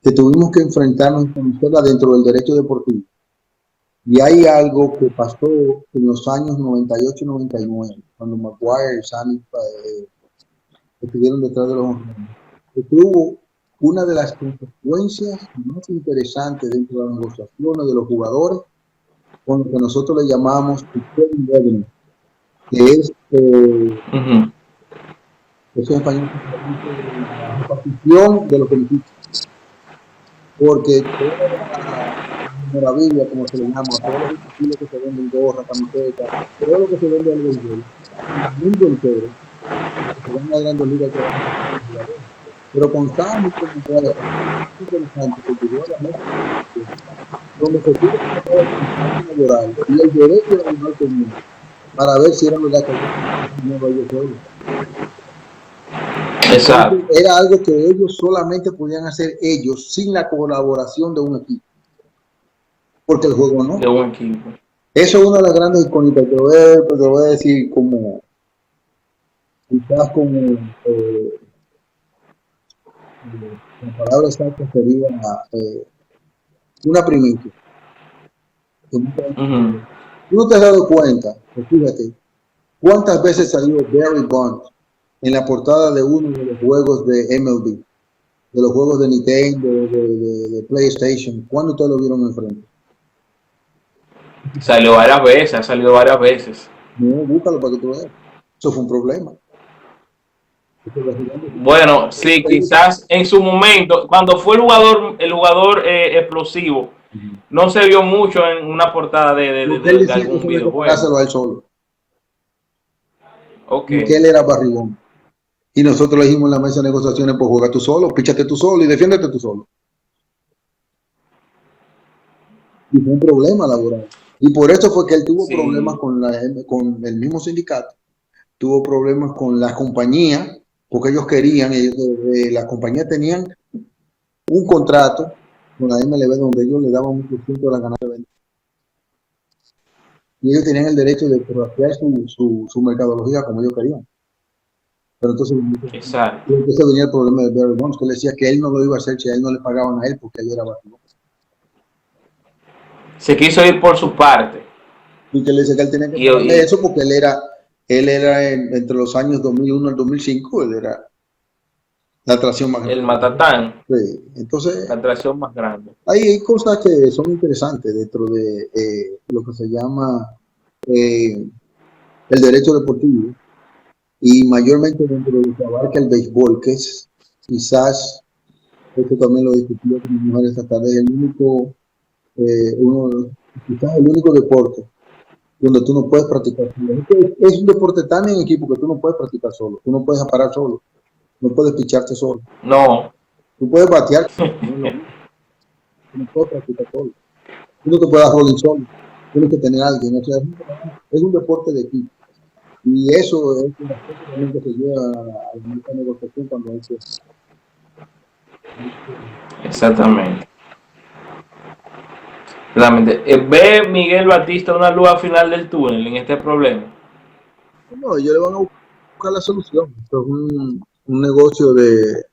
que tuvimos que enfrentarnos y conocerlas dentro del derecho deportivo. Y hay algo que pasó en los años 98 y 99, cuando McGwire y Sammy estuvieron detrás de los hombres, que tuvo una de las consecuencias más interesantes dentro de las negociaciones de los jugadores, con lo que nosotros le llamamos el revenue, que es eso en español, la repartición de los beneficios. porque toda la memorabilia, como se le llama, todos los estilos que se venden, gorra, camiseta, todo lo que se vende al béisbol, en el mundo entero, porque se van a grandes ligas que van a comprar los jugadores. Pero con Sammy como jugador, es interesante que llegó a la mesa donde se tuvo que sacar el contrato laboral y el derecho de animal común para ver si era verdad que había dinero ellos solos.
Exacto.
Entonces, era algo que ellos solamente podían hacer ellos sin la colaboración de un equipo. Porque el juego no.
De un equipo.
Eso es una de las grandes incógnitas que te voy a decir como quizás como la palabra exacta sería una primicia. Tú no te has dado cuenta, pues fíjate, cuántas veces salió Barry Bonds en la portada de uno de los juegos de MLB, de los juegos de Nintendo, de PlayStation. ¿Cuándo ustedes lo vieron enfrente?
Salió varias veces, ha salido varias veces.
No, búscalo para que tú veas. Eso fue un problema.
Bueno, sí, quizás en su momento, cuando fue el jugador explosivo, no se vio mucho en una portada de algún videojuego.
A él solo.
Okay.
Porque él era barrigón. Y nosotros le dijimos en la mesa de negociaciones, pues juega tú solo, píchate tú solo y defiéndete tú solo. Y fue un problema laboral. Y por eso fue que él tuvo problemas con el mismo sindicato, tuvo problemas con la compañía, porque ellos querían, las compañías tenían un contrato con la MLB donde ellos le daban un % de la ganancia de venta. Y ellos tenían el derecho de trastear su mercadología como ellos querían. Pero entonces venía el problema de Barry Bonds, que él decía que él no lo iba a hacer si a él no le pagaban a él porque él era barrigón.
Se quiso ir por su parte.
Y que le decía que él tenía que pagarle eso porque él era entre los años 2001 al 2005, él era la atracción más grande.
El matatán.
Sí. Entonces,
la atracción más grande.
Hay cosas que son interesantes dentro de lo que se llama el derecho deportivo y mayormente dentro de lo que abarca el béisbol, que es quizás, esto también lo discutí con mi mujer esta tarde, es el único, quizás el único deporte donde tú no puedes practicar solo. Es un deporte tan en equipo que tú no puedes practicar solo, tú no puedes parar solo, no puedes picharte solo.
No.
Tú puedes batear, tú no puedes practicar solo. Tú no te puedes dar rolling solo, tienes que tener a alguien. O sea, es un deporte de equipo. Y eso es una cosa que se lleva a la negociación cuando hay que...
Exactamente. ¿Ve Miguel Batista una luz al final del túnel en este problema?
No, ellos le van a buscar la solución. Esto es un negocio de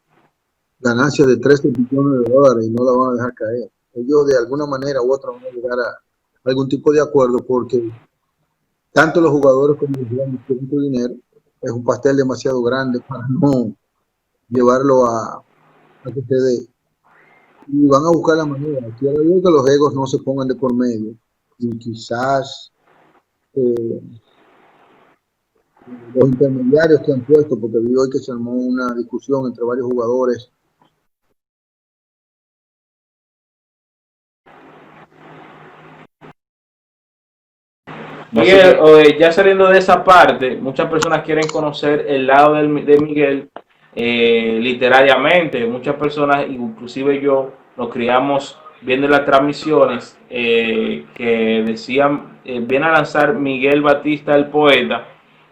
ganancia de 13 billones de dólares y no la van a dejar caer. Ellos de alguna manera u otra van a llegar a algún tipo de acuerdo porque tanto los jugadores como los jugadores tienen su dinero. Es un pastel demasiado grande para no llevarlo a que se dé. Y van a buscar la manera. Quiero decir que los egos no se pongan de por medio. Y quizás los intermediarios que han puesto, porque vi hoy que se armó una discusión entre varios jugadores.
Miguel, ya saliendo de esa parte, muchas personas quieren conocer el lado de Miguel literariamente. Muchas personas, inclusive yo, nos criamos viendo las transmisiones que decían, viene a lanzar Miguel Batista el poeta,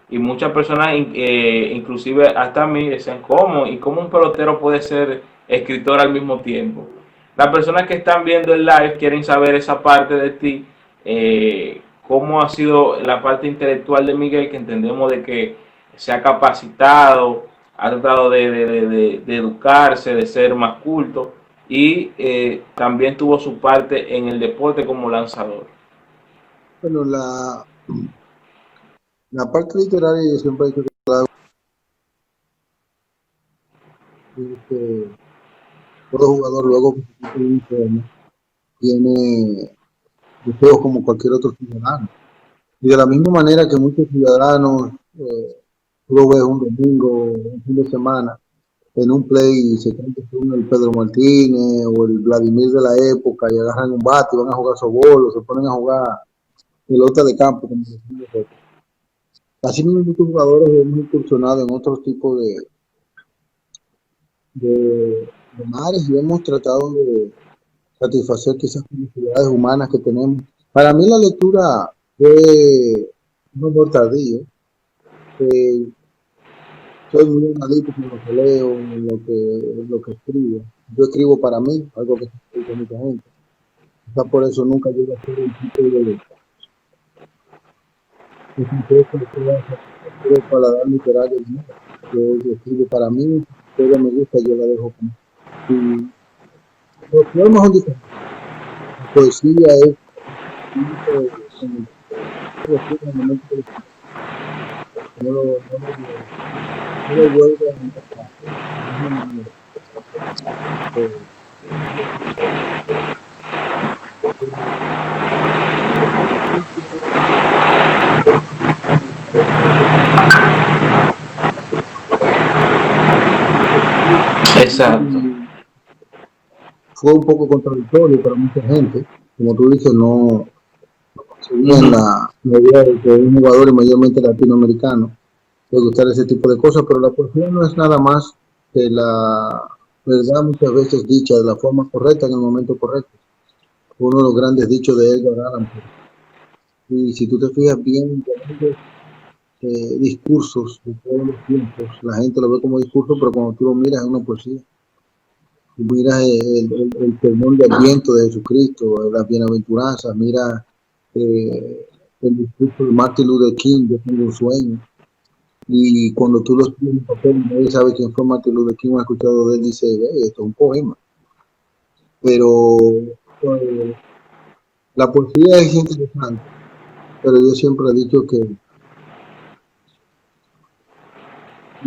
y muchas personas, inclusive hasta a mí, decían, ¿cómo? ¿Y cómo un pelotero puede ser escritor al mismo tiempo? Las personas que están viendo el live quieren saber esa parte de ti, cómo ha sido la parte intelectual de Miguel, que entendemos de que se ha capacitado, ha tratado de educarse, de ser más culto, y también tuvo su parte en el deporte como lanzador.
Bueno, la parte literaria yo siempre he dicho que todo jugador luego tiene deseos como cualquier otro ciudadano. Y de la misma manera que muchos ciudadanos, tú lo ves un domingo, un fin de semana, en un play se creen que son el Pedro Martínez o el Vladimir de la época y agarran un bate y van a jugar softball o se ponen a jugar pelota de campo. Como así mismo muchos jugadores hemos incursionado en otros tipos de mares y hemos tratado de satisfacer quizás las necesidades humanas que tenemos. Para mí la lectura fue un amor tardío. Soy muy analítico en lo que leo, en lo que escribo. Yo escribo para mí, algo que se escribe mucha gente. Quizás por eso nunca llego a ser el tipo de paladar literario. ¿No? Yo escribo para mí, pero me gusta, yo la dejo como. Y los poemas son diferentes. La poesía es no lo vuelve a empezar.
Exacto.
Fue un poco contradictorio para mucha gente. Como tú dices, no seguían la idea de que un jugador y mayormente latinoamericano le gustar ese tipo de cosas, pero la poesía no es nada más que la verdad muchas veces dicha de la forma correcta en el momento correcto. Uno de los grandes dichos de Edgar Allan Poe. Y si tú te fijas bien, discursos de todos los tiempos, la gente lo ve como discurso, pero cuando tú lo miras es una poesía. Tú miras el sermón de Adviento de Jesucristo, las bienaventuranzas, mira el discurso de Martin Luther King, Yo tengo un sueño. Y cuando tú lo escribes en papel, nadie sabe quién fue Martin Luther King, ha escuchado de él, dice, esto es un poema. Pero la poesía es interesante, pero yo siempre he dicho que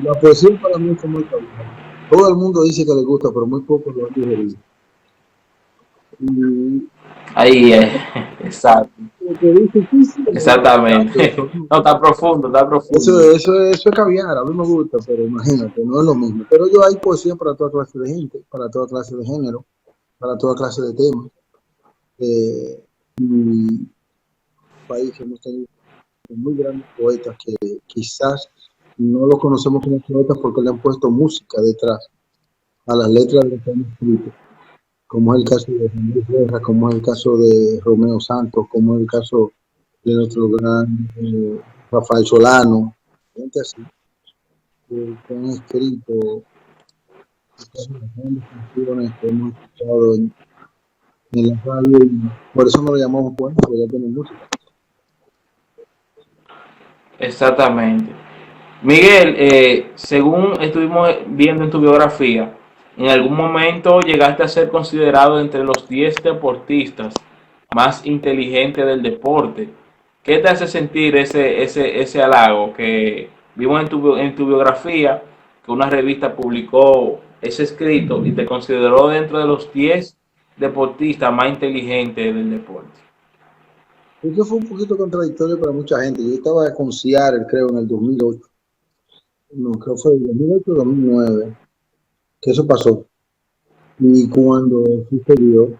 la poesía para mí es muy cabrón. Todo el mundo dice que le gusta, pero muy poco lo han digerido.
Ahí exacto. Exactamente. No, está profundo, está profundo.
Eso es caviar, a mí me gusta, pero imagínate, no es lo mismo. Pero yo hay poesía para toda clase de gente, para toda clase de género, para toda clase de temas. Mi país hemos tenido muy grandes poetas que quizás no lo conocemos como poetas porque le han puesto música detrás a las letras de lo que han escrito, como es el caso de Luis Guerra, como es el caso de Romeo Santos, como es el caso de nuestro gran Rafael Solano, gente así, que han escrito grandes canciones que hemos escuchado en la radio, y por eso no lo llamamos poemas, porque ya tienen música.
Exactamente. Miguel, según estuvimos viendo en tu biografía, en algún momento llegaste a ser considerado entre los 10 deportistas más inteligentes del deporte. ¿Qué te hace sentir ese halago que vimos en tu biografía, que una revista publicó ese escrito y te consideró dentro de los 10 deportistas más inteligentes del deporte?
Eso fue un poquito contradictorio para mucha gente. Yo estaba con Seattle, creo, en el 2008. No, creo que fue el 2008 o 2009 que eso pasó. Y cuando sucedió,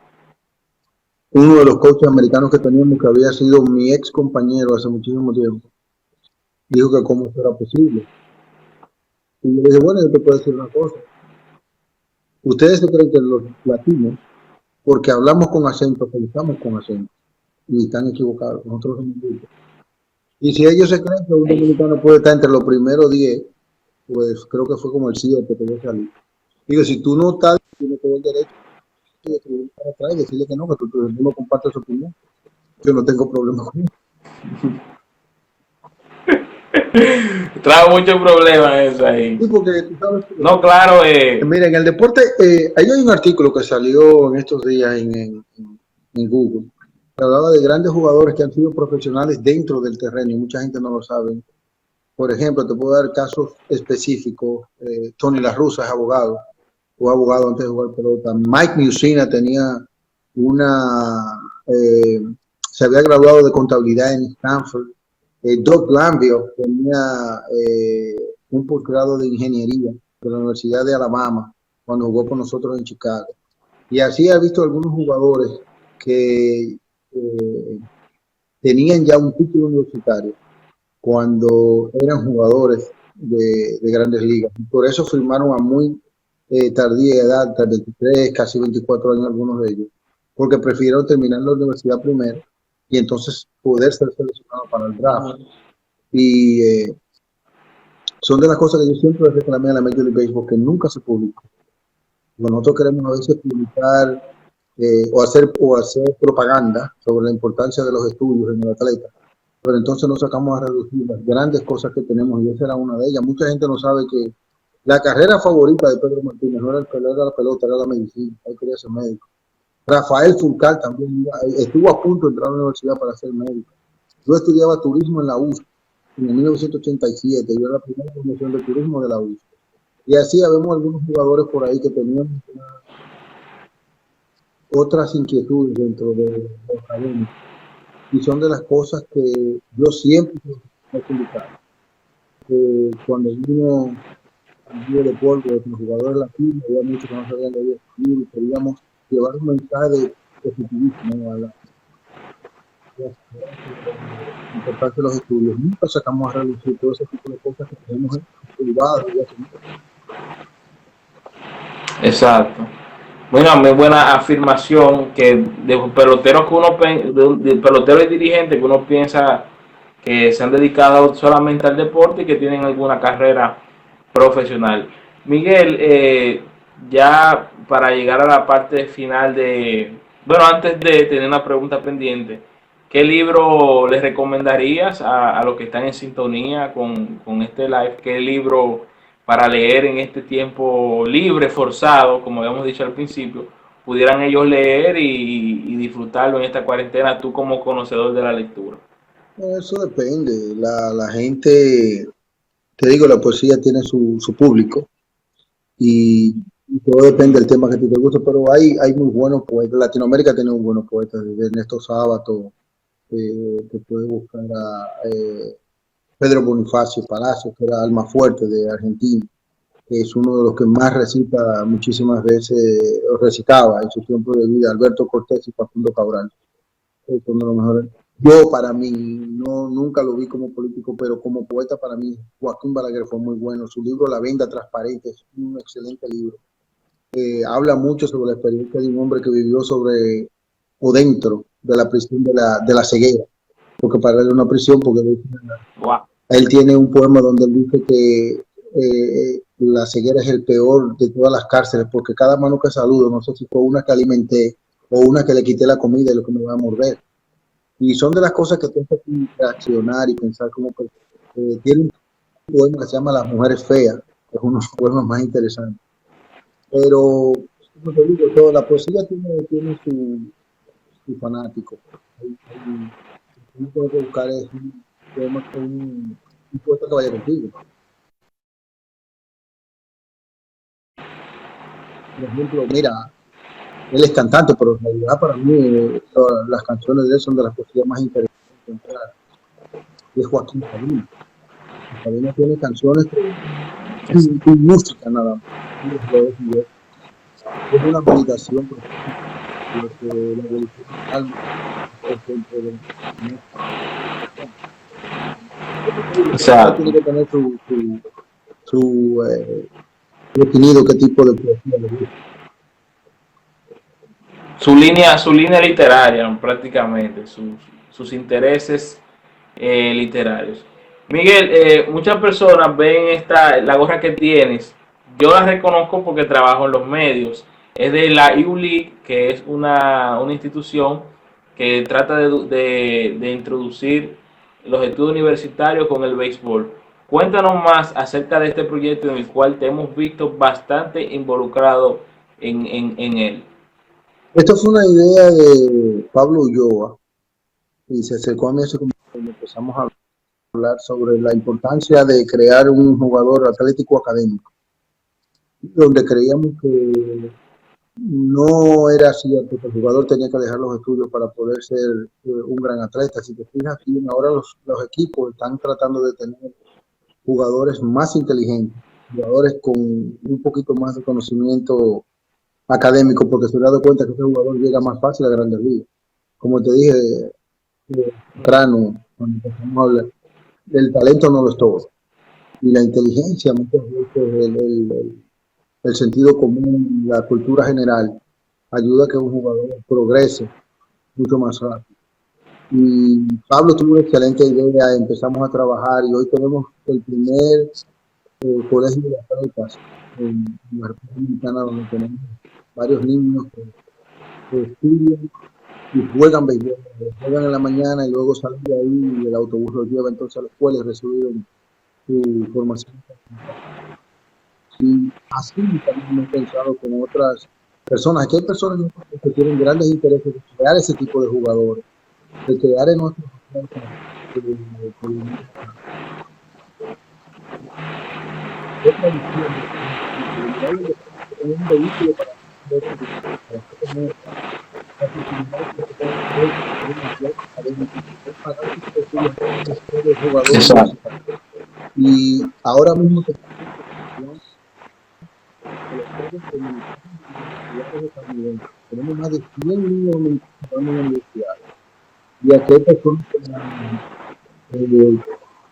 uno de los coaches americanos que teníamos, que había sido mi ex compañero hace muchísimo tiempo, dijo que cómo eso era posible. Y yo le dije, bueno, yo te puedo decir una cosa. Ustedes se creen que los latinos, porque hablamos con acento, pensamos con acento, y están equivocados. Nosotros somos muchos. Y si ellos se creen que un dominicano puede estar entre los primeros 10, pues creo que fue como el 7 que yo salí. Digo, si tú no estás, tienes todo el derecho de escribir para atrás y decirle que tú no compartes su opinión. Yo no tengo problema con eso.
Trae muchos problemas eso ahí.
Sí, porque tú sabes que,
no, claro.
Mira, en el deporte, ahí hay un artículo que salió en estos días en Google, que hablaba de grandes jugadores que han sido profesionales dentro del terreno y mucha gente no lo sabe. Por ejemplo, te puedo dar casos específicos. Tony La Russa es abogado, fue abogado antes de jugar pelota. Mike Mussina tenía se había graduado de contabilidad en Stanford. Doug Glanville tenía un posgrado de ingeniería de la Universidad de Alabama, cuando jugó con nosotros en Chicago. Y así he visto algunos jugadores que tenían ya un título universitario cuando eran jugadores de grandes ligas. Por eso firmaron a muy tardía edad, hasta 23, casi 24 años algunos de ellos, porque prefirieron terminar la universidad primero y entonces poder ser seleccionado para el draft. Y son de las cosas que yo siempre reclamé a la Major League Baseball, que nunca se publicó. Nosotros queremos a veces publicar o hacer propaganda sobre la importancia de los estudios en el atleta, pero entonces nos sacamos a reducir las grandes cosas que tenemos, y esa era una de ellas. Mucha gente no sabe que la carrera favorita de Pedro Martínez no era la pelota, era la medicina. Él quería ser médico. Rafael Fulcar también estuvo a punto de entrar a la universidad para ser médico. Yo estudiaba turismo en la UCI en 1987, yo era la primera promoción de turismo de la UCI. Y así vemos algunos jugadores por ahí que tenían otras inquietudes dentro de los académicos. Y son de las cosas que yo siempre he publicado. Cuando vino el día de polvo de los jugadores latinos, había muchos que no sabían leer escribir, y queríamos llevar un mensaje de positivismo a la importancia de los estudios. Nunca sacamos a reducir todo ese tipo de cosas que tenemos privadas.
Exacto. Bueno, muy buena afirmación que de peloteros que uno de peloteros y dirigentes que uno piensa que se han dedicado solamente al deporte y que tienen alguna carrera profesional. Miguel, ya para llegar a la parte final bueno, antes de tener una pregunta pendiente, ¿qué libro les recomendarías a los que están en sintonía con este live? ¿Qué libro para leer en este tiempo libre, forzado, como habíamos dicho al principio, pudieran ellos leer y disfrutarlo en esta cuarentena, tú como conocedor de la lectura?
Eso depende. La gente, te digo, la poesía tiene su público y todo depende del tema que te guste, pero hay muy buenos poetas. Latinoamérica tiene muy buenos poetas, desde Ernesto Sábato, te puedes buscar a Pedro Bonifacio Palacios, que era alma fuerte de Argentina, que es uno de los que más recita muchísimas veces, o recitaba en su tiempo de vida, Alberto Cortés y Facundo Cabral. Es uno de los mejores. Yo, para mí, nunca lo vi como político, pero como poeta, para mí, Joaquín Balaguer fue muy bueno. Su libro La Venda Transparente es un excelente libro. Habla mucho sobre la experiencia de un hombre que vivió sobre o dentro de la prisión de la ceguera, porque para él es una prisión, porque wow. Él tiene un poema donde él dice que la ceguera es el peor de todas las cárceles, porque cada mano que saludo, no sé si fue una que alimenté o una que le quité la comida y lo que me va a morder. Y son de las cosas que tengo que reaccionar y pensar como que tiene un poema que se llama Las Mujeres Feas, que es uno de los poemas más interesantes. Pero, como te digo, toda la poesía tiene su fanático. Uno puede buscar un poema con un poeta que vaya contigo. Por ejemplo, mira, él es cantante, pero en realidad para mí las canciones de él son de las poesías más interesantes de encontrar. Es Joaquín Sabina. Sabina tiene canciones sin música nada más. Es una meditación porque la evolución del alma es dentro de tiene que tener su definido qué tipo de poesía le gusta.
Su línea literaria, prácticamente, sus intereses literarios. Miguel, muchas personas ven la gorra que tienes. Yo la reconozco porque trabajo en los medios. Es de la ULIC, que es una institución que trata de introducir los estudios universitarios con el béisbol. Cuéntanos más acerca de este proyecto en el cual te hemos visto bastante involucrado en él.
Esto fue una idea de Pablo Ulloa y se acercó a mí hace como empezamos a hablar sobre la importancia de crear un jugador atlético académico, donde creíamos que no era cierto que el jugador tenía que dejar los estudios para poder ser un gran atleta. Si te fijas bien, ahora los equipos están tratando de tener jugadores más inteligentes, jugadores con un poquito más de conocimiento académico, porque se ha dado cuenta que ese jugador llega más fácil a Grandes Ligas. Como te dije, temprano, cuando empezamos a hablar, el talento no lo es todo. Y la inteligencia, muchas veces el sentido común, la cultura general, ayuda a que un jugador progrese mucho más rápido. Y Pablo tuvo una excelente idea, empezamos a trabajar y hoy tenemos el primer colegio de atletas en la República Dominicana, donde tenemos varios niños que estudian y juegan béisbol, juegan en la mañana y luego salen de ahí y el autobús los lleva entonces a la escuela y reciben su formación. Y así también hemos pensado con otras personas. Aquí hay personas que tienen grandes intereses de crear ese tipo de jugadores, de crear en nuestros un vehículo para jugadores. Y ahora mismo tenemos más de 100 niños en la universidad. Y aquí hay personas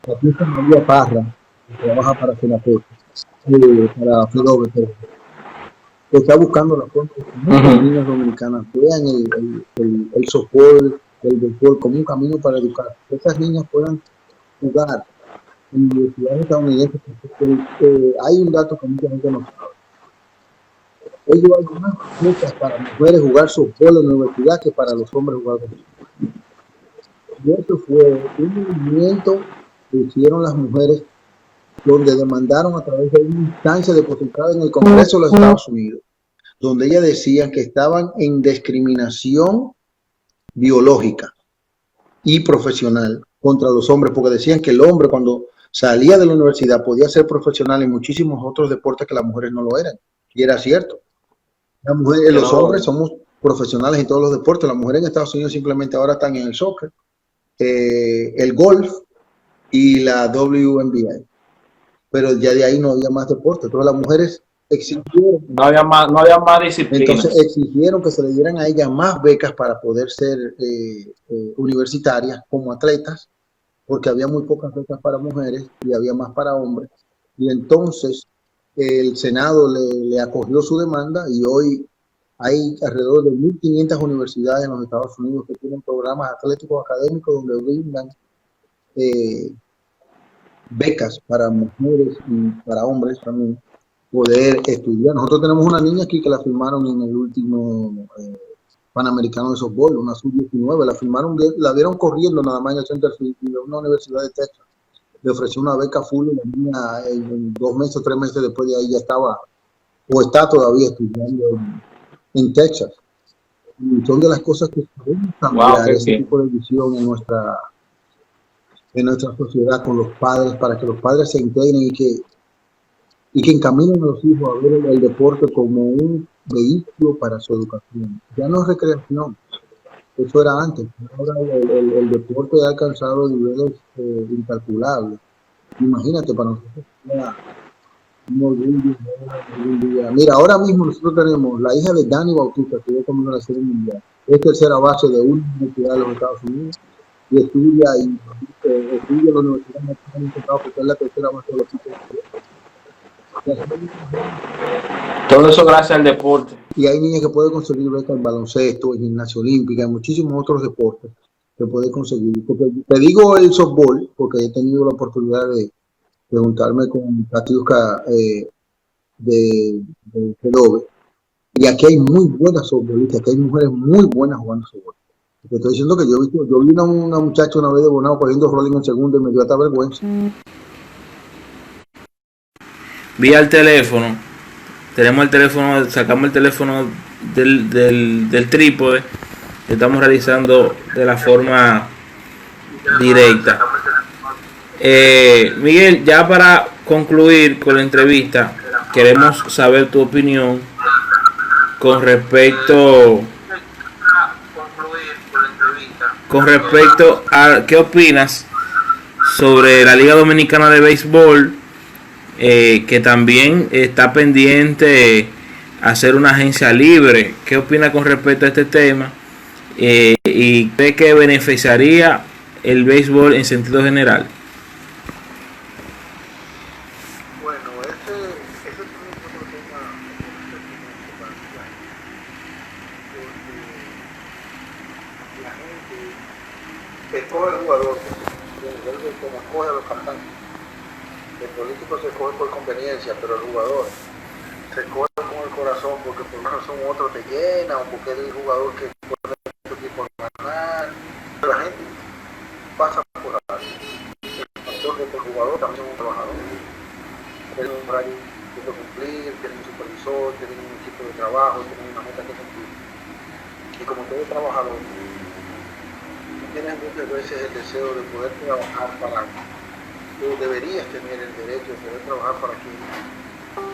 Patricia María Parra, que trabaja para Senator, para FEDOBE, que está buscando la forma de que muchas niñas dominicanas vean el softball, el béisbol como un camino para educar. Que esas niñas puedan jugar en universidades estadounidenses. Hay un dato que mucha gente no sabe. Ellos hay más becas para mujeres jugar softball en la universidad que para los hombres jugar béisbol. Y eso fue un movimiento que hicieron las mujeres, donde demandaron a través de una instancia depositada en el Congreso de los Estados Unidos, donde ellas decían que estaban en discriminación biológica y profesional contra los hombres, porque decían que el hombre cuando salía de la universidad podía ser profesional en muchísimos otros deportes que las mujeres no lo eran, y era cierto. Las mujeres, los hombres somos profesionales en todos los deportes, las mujeres en Estados Unidos simplemente ahora están en el soccer, el golf y la WNBA, pero ya de ahí no había más deporte. Entonces las mujeres exigieron,
no había más disciplina.
Entonces exigieron que se le dieran a ellas más becas para poder ser universitarias como atletas, porque había muy pocas becas para mujeres y había más para hombres. Y entonces el Senado le acogió su demanda y hoy hay alrededor de 1.500 universidades en los Estados Unidos que tienen programas atléticos académicos donde brindan becas para mujeres y para hombres también poder estudiar. Nosotros tenemos una niña aquí que la firmaron en el último Panamericano de softball, una sub-19, la firmaron, la vieron corriendo nada más en el Centerfield de una universidad de Texas. Le ofreció una beca full y la niña en 2 meses o 3 meses después de ahí ya estaba o está todavía estudiando en Texas. Y son de las cosas que podemos cambiar ese tipo de visión en nuestra sociedad con los padres, para que los padres se integren y que encaminen a los hijos a ver el deporte como un vehículo para su educación. Ya no es recreación, eso era antes. Ahora el deporte ha alcanzado niveles incalculables. Imagínate, para nosotros mira, ahora mismo nosotros tenemos la hija de Dani Bautista, que es como una serie mundial, es tercera base de una universidad de los Estados Unidos y estudia en la Universidad Nacional de Estados Unidos, que es la tercera base de los Estados Unidos.
Todo eso gracias al deporte.
Y hay niñas que pueden conseguir becas en baloncesto, en gimnasia olímpica, en muchísimos otros deportes que pueden conseguir. Porque te digo el softball, porque he tenido la oportunidad de juntarme con Katiuska de FEDOBE, y aquí hay muy buenas softballistas, aquí hay mujeres muy buenas jugando softball. Te estoy diciendo que yo vi una muchacha una vez de Bonao cogiendo rolling en segundo y me dio hasta vergüenza.
Vi al teléfono, tenemos el teléfono, sacamos el teléfono del trípode, que estamos realizando de la forma directa. Miguel, ya para concluir con la entrevista, queremos saber tu opinión con respecto a qué opinas sobre la Liga Dominicana de Béisbol, que también está pendiente hacer una agencia libre. ¿Qué opina con respecto a este tema? ¿Y cree que beneficiaría el béisbol en sentido general?
Bueno, ese es otro tema pertinente para mucha gente, porque la gente escoge el jugador, como escoge a los cantantes. El político se escoge por conveniencia, pero el jugador se escoge con el corazón porque por una razón u otra te llena, o porque es el jugador que puede tu equipo ganar. La gente pasa por algo. El factor de que el jugador también es un trabajador. Tiene un horario que cumplir, tiene un supervisor, tiene un equipo de trabajo, tiene una meta que cumplir. Y como todo trabajador, tienes muchas veces el deseo de poder trabajar para tú deberías tener el derecho de poder trabajar para quien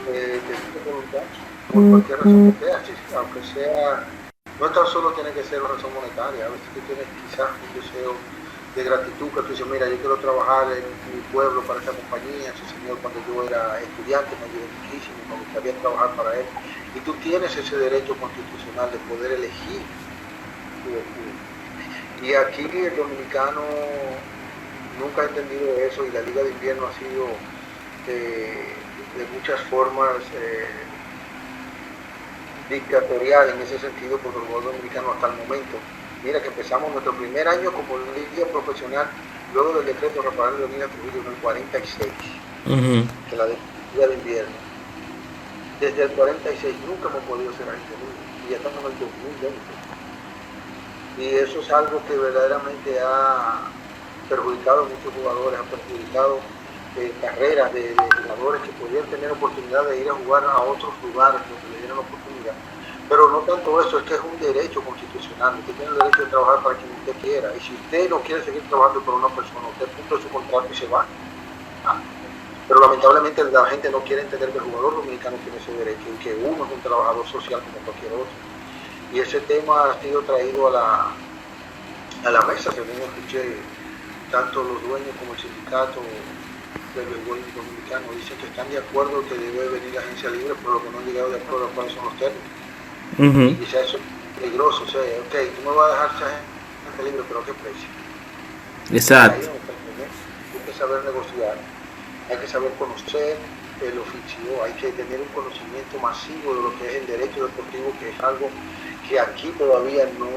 te siente voluntad, por cualquier razón que sea, aunque sea, no tan solo tiene que ser una razón monetaria, a veces tú tienes quizás un deseo de gratitud, que tú dices, mira, yo quiero trabajar en mi pueblo para esta compañía, ese señor cuando yo era estudiante me ayudó muchísimo, me gustaría trabajar para él, y tú tienes ese derecho constitucional de poder elegir tu destino. Y aquí el dominicano nunca ha entendido eso, y la Liga de Invierno ha sido de muchas formas dictatorial en ese sentido por el jugador dominicano hasta el momento. Mira que empezamos nuestro primer año como liga profesional luego del decreto Rafael Leonidas Trujillo en el 46, que la Liga de Invierno. Desde el 46 nunca hemos podido ser agente libre, y ya estamos en el 2020. Y eso es algo que verdaderamente ha perjudicado a muchos jugadores, ha perjudicado carreras de jugadores que podían tener oportunidad de ir a jugar a otros lugares donde le dieran oportunidad. Pero no tanto eso, es que es un derecho constitucional. Usted tiene el derecho de trabajar para quien usted quiera. Y si usted no quiere seguir trabajando para una persona, usted cumple su contrato y se va. Pero lamentablemente la gente no quiere entender que el jugador dominicano tiene ese derecho y que uno es un trabajador social como cualquier otro. Y ese tema ha sido traído a la mesa, según escuché, tanto los dueños como el sindicato del béisbol dominicano dicen que están de acuerdo que debe venir la agencia libre, pero lo que no han llegado de acuerdo a cuáles son los términos. Y dice, eso es peligroso, o sea, ok, tú me vas a dejar ser agente libre, pero ¿a qué precio?
Exacto.
Hay que saber negociar, hay que saber conocer el oficio, hay que tener un conocimiento masivo de lo que es el derecho deportivo, que es algo que aquí todavía no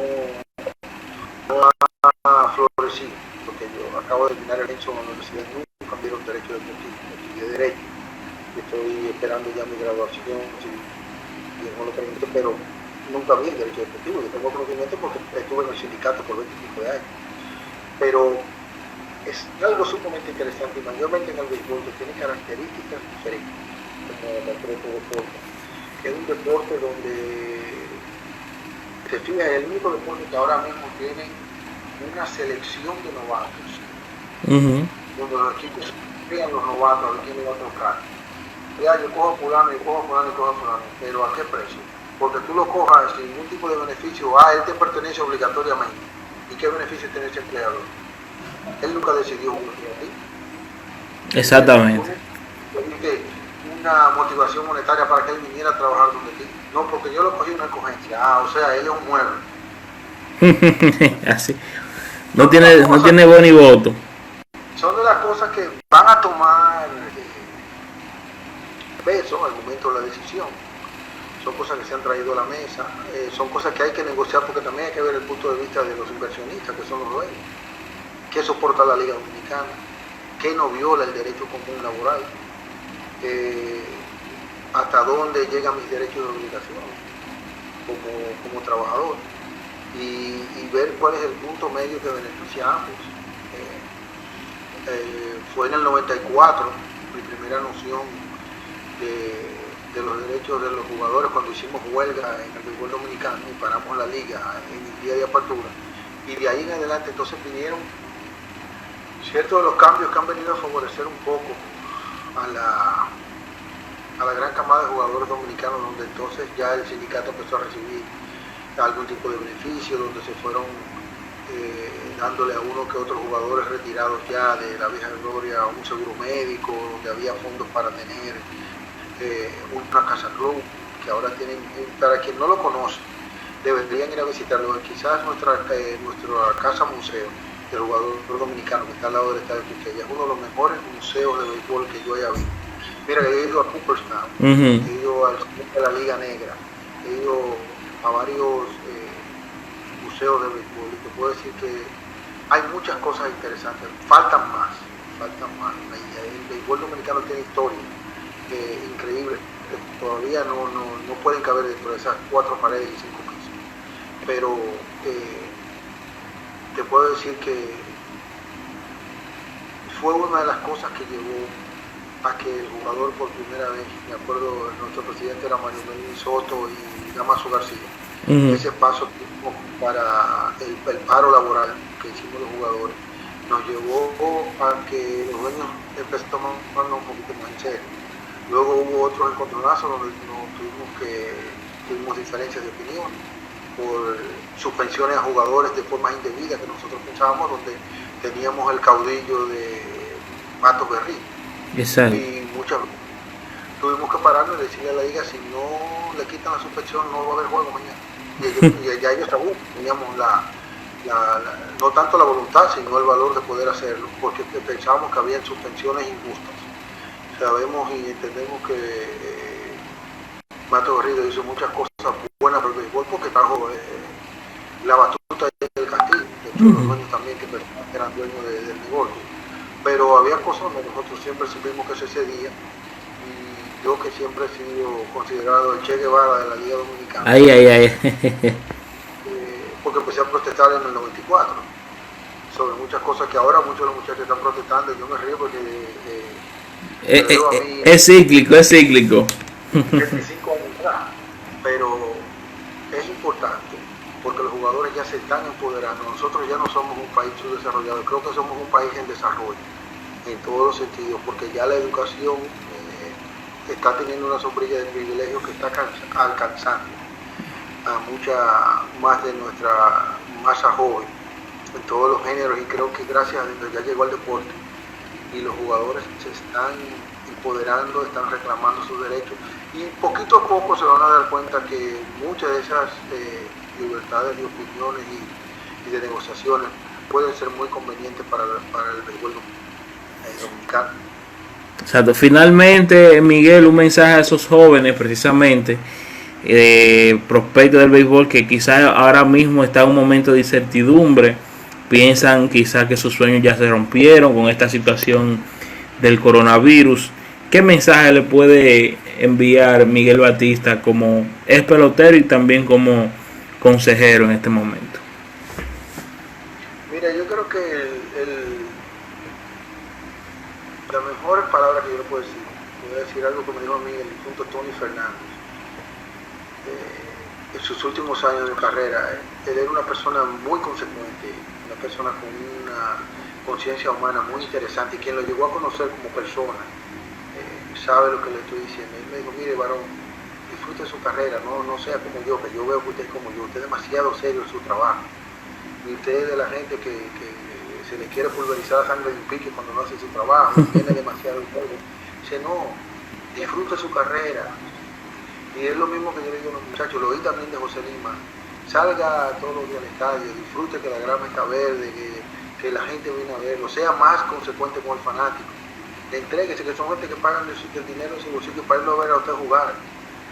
ha florecido, porque yo acabo de terminar el hecho en la universidad, nunca me dieron derecho deportivo, estudié derecho, estoy esperando ya mi graduación, pero nunca vi el derecho deportivo. Yo tengo conocimiento porque estuve en el sindicato por 25 años, pero es algo sumamente interesante, y mayormente en el béisbol, que tiene características diferentes, como el otro deporte. Es un deporte donde se fija, es el único deporte que ahora mismo tiene una selección de novatos, donde los equipos crean los novatos, a ver quién le va a tocar. Ya, yo cojo a fulano, yo cojo a fulano, yo cojo a fulano, pero ¿a qué precio? Porque tú lo cojas sin ningún tipo de beneficio, él te pertenece obligatoriamente. ¿Y qué beneficio tiene ese empleador? Él nunca decidió jugar a ti.
Exactamente.
Una motivación monetaria para que él viniera a trabajar donde ti. No, porque yo lo cogí una escogencia. O sea, él es un mueble.
Así. No tiene voz ni voto.
Son de las cosas que van a tomar peso al momento de la decisión. Son cosas que se han traído a la mesa. Son cosas que hay que negociar, porque también hay que ver el punto de vista de los inversionistas, que son los dueños. ¿Qué soporta la Liga Dominicana? ¿Qué no viola el derecho común laboral? ¿Hasta dónde llegan mis derechos de obligación como trabajador? Y ver cuál es el punto medio que beneficia a ambos. Fue en el 94 mi primera noción de los derechos de los jugadores, cuando hicimos huelga en el béisbol dominicano y paramos la liga en el día de apertura. Y de ahí en adelante entonces vinieron ciertos de los cambios que han venido a favorecer un poco a la gran camada de jugadores dominicanos, donde entonces ya el sindicato empezó a recibir algún tipo de beneficio, donde se fueron dándole a uno que otros jugadores retirados ya de la vieja gloria un seguro médico, donde había fondos para tener una casa club, que ahora tienen, para quien no lo conoce, deberían ir a visitarlo. Quizás nuestra casa museo del jugador dominicano que está al lado del estadio Quisqueya es uno de los mejores museos de béisbol que yo haya visto. Mira, he ido a Cooperstown, he ido al centro de la Liga Negra, he ido a varios museos de béisbol, y te puedo decir que hay muchas cosas interesantes, faltan más. El béisbol dominicano tiene historia increíble, que todavía no pueden caber dentro de esas 4 paredes y 5 pisos, pero te puedo decir que fue una de las cosas que llevó a que el jugador por primera vez, me acuerdo, nuestro presidente era Mario Melvin Soto y Damaso García, ese paso para el paro laboral que hicimos los jugadores nos llevó a que los dueños empezaron a tomarnos un poquito más en serio. Luego hubo otros encontronazos donde tuvimos diferencias de opinión por suspensiones a jugadores de forma indebida que nosotros pensábamos, donde teníamos el caudillo de Matos Berrí.
Exacto.
Y muchas veces tuvimos que pararnos y decirle a la liga, si no le quitan la suspensión no va a haber juego mañana. Y ya ellos teníamos no tanto la voluntad, sino el valor de poder hacerlo, porque pensábamos que había suspensiones injustas. Sabemos y entendemos que Mato Garrido hizo muchas cosas buenas para el béisbol, porque trajo la batuta del Castillo, de hecho los dueños también que eran dueños del negocio, pero había cosas donde nosotros siempre supimos que se cedía, y yo que siempre he sido considerado el Che Guevara de la Liga Dominicana, porque empecé a protestar en el 94 sobre muchas cosas que ahora muchos de los muchachos están protestando, y yo me río porque
es cíclico.
25 años atrás, pero es importante porque los jugadores ya se están empoderando. Nosotros ya no somos un país subdesarrollado, creo que somos un país en desarrollo en todos los sentidos, porque ya la educación está teniendo una sombrilla de privilegios que está alcanzando a mucha más de nuestra masa joven en todos los géneros, y creo que gracias a Dios ya llegó al deporte y los jugadores se están empoderando, están reclamando sus derechos, y poquito a poco se van a dar cuenta que muchas de esas libertades de opiniones y de negociaciones pueden ser muy convenientes para el béisbol dominicano.
Exacto. Finalmente, Miguel, un mensaje a esos jóvenes precisamente prospectos del béisbol que quizás ahora mismo está en un momento de incertidumbre, piensan quizás que sus sueños ya se rompieron con esta situación del coronavirus. ¿Qué mensaje le puede enviar Miguel Batista como ex pelotero y también como consejero en este momento?
Mira, yo creo que la mejor palabra que yo le puedo decir, voy a decir algo que me dijo a mí el difunto Tony Fernández. En sus últimos años de carrera, él era una persona muy consecuente, una persona con una conciencia humana muy interesante, y quien lo llegó a conocer como persona sabe lo que le estoy diciendo. Él me dijo, mire varón, disfrute su carrera, no sea como yo, que yo veo que usted es como yo, usted es demasiado serio en su trabajo, y usted es de la gente que se le quiere pulverizar la sangre de un pique cuando no hace su trabajo, tiene demasiado juego. Dice, no, disfrute su carrera. Y es lo mismo que yo le digo a los muchachos, lo oí también de José Lima, salga todos los días al estadio, disfrute que la grama está verde, que la gente viene a verlo, sea más consecuente con el fanático, entréguese, que son gente que pagan el dinero en su bolsillo para irlo a ver a usted jugar,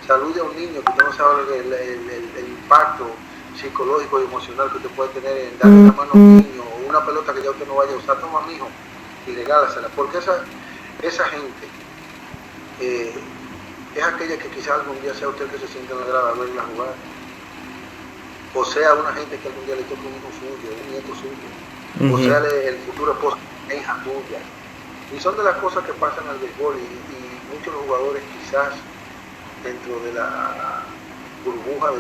salude a un niño, que usted no sabe el impacto psicológico y emocional que usted puede tener en darle la mano a un niño, o una pelota que ya usted no vaya a usar, toma mijo y regálasela, porque esa gente es aquella que quizás algún día sea usted que se sienta en la grada a verla jugar, o sea una gente que algún día le toque un hijo suyo, un nieto suyo, o sea el futuro esposo de hija tuya, y son de las cosas que pasan al béisbol, y muchos jugadores quizás dentro de la burbuja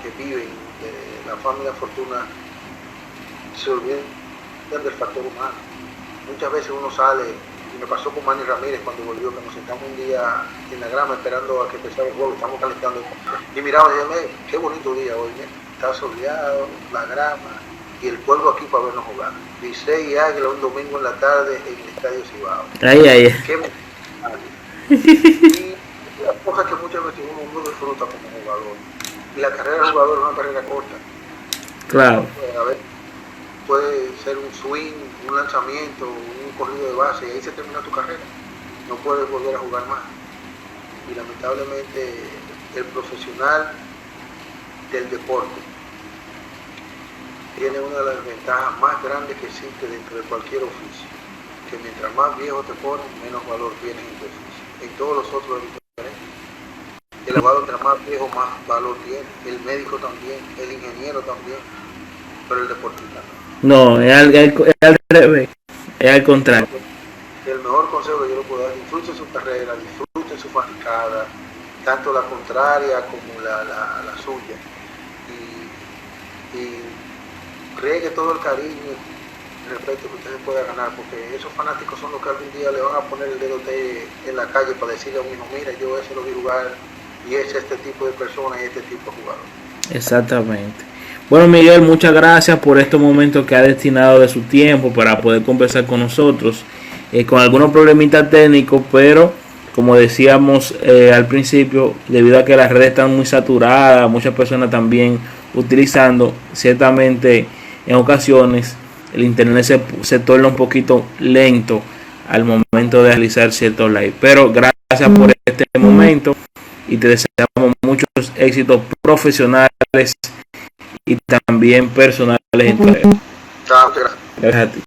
que viven de la familia Fortuna se olvidan del factor humano. Muchas veces uno sale, y me pasó con Manny Ramírez cuando volvió, que nos sentamos un día en la grama esperando a que empezara el juego, estamos calentando, y miraba y dije, qué bonito día hoy, está soleado, la grama, y el pueblo aquí para vernos jugar. Licey y Águila un domingo en la tarde en el Estadio Cibao.
Ay.
Y la cosa que muchas veces uno no disfruta como jugador. Y la carrera del jugador es una carrera corta.
Claro.
A ver, puede ser un swing, un lanzamiento, un corrido de base, y ahí se termina tu carrera. No puedes volver a jugar más. Y lamentablemente el profesional del deporte tiene una de las ventajas más grandes que existe dentro de cualquier oficio, que mientras más viejo te pones, menos valor tienes en tu oficio. En todos los otros es diferente. El abogado, mientras más viejo, más valor tiene. El médico también, el ingeniero también, pero el deportista no.
No, es al revés, es al contrario.
El mejor consejo que yo le puedo dar: disfruten su carrera, disfruten su fanaticada, tanto la contraria como la suya. Y riegue todo el cariño y respeto que ustedes puedan ganar, porque esos fanáticos son los que algún día le van a poner el dedo en la calle para decirle a un hijo: mira, yo ese lo vi jugar y es este tipo de persona y este tipo de jugador.
Exactamente. Bueno, Miguel, muchas gracias por estos momentos que ha destinado de su tiempo para poder conversar con nosotros, con algunos problemitas técnicos, pero como decíamos al principio, debido a que las redes están muy saturadas, muchas personas también utilizando, ciertamente en ocasiones el internet se torna un poquito lento al momento de realizar ciertos live, pero gracias por este momento y te deseamos muchos éxitos profesionales y también personales en tu carrera.
Chao, gracias.
Gracias a ti.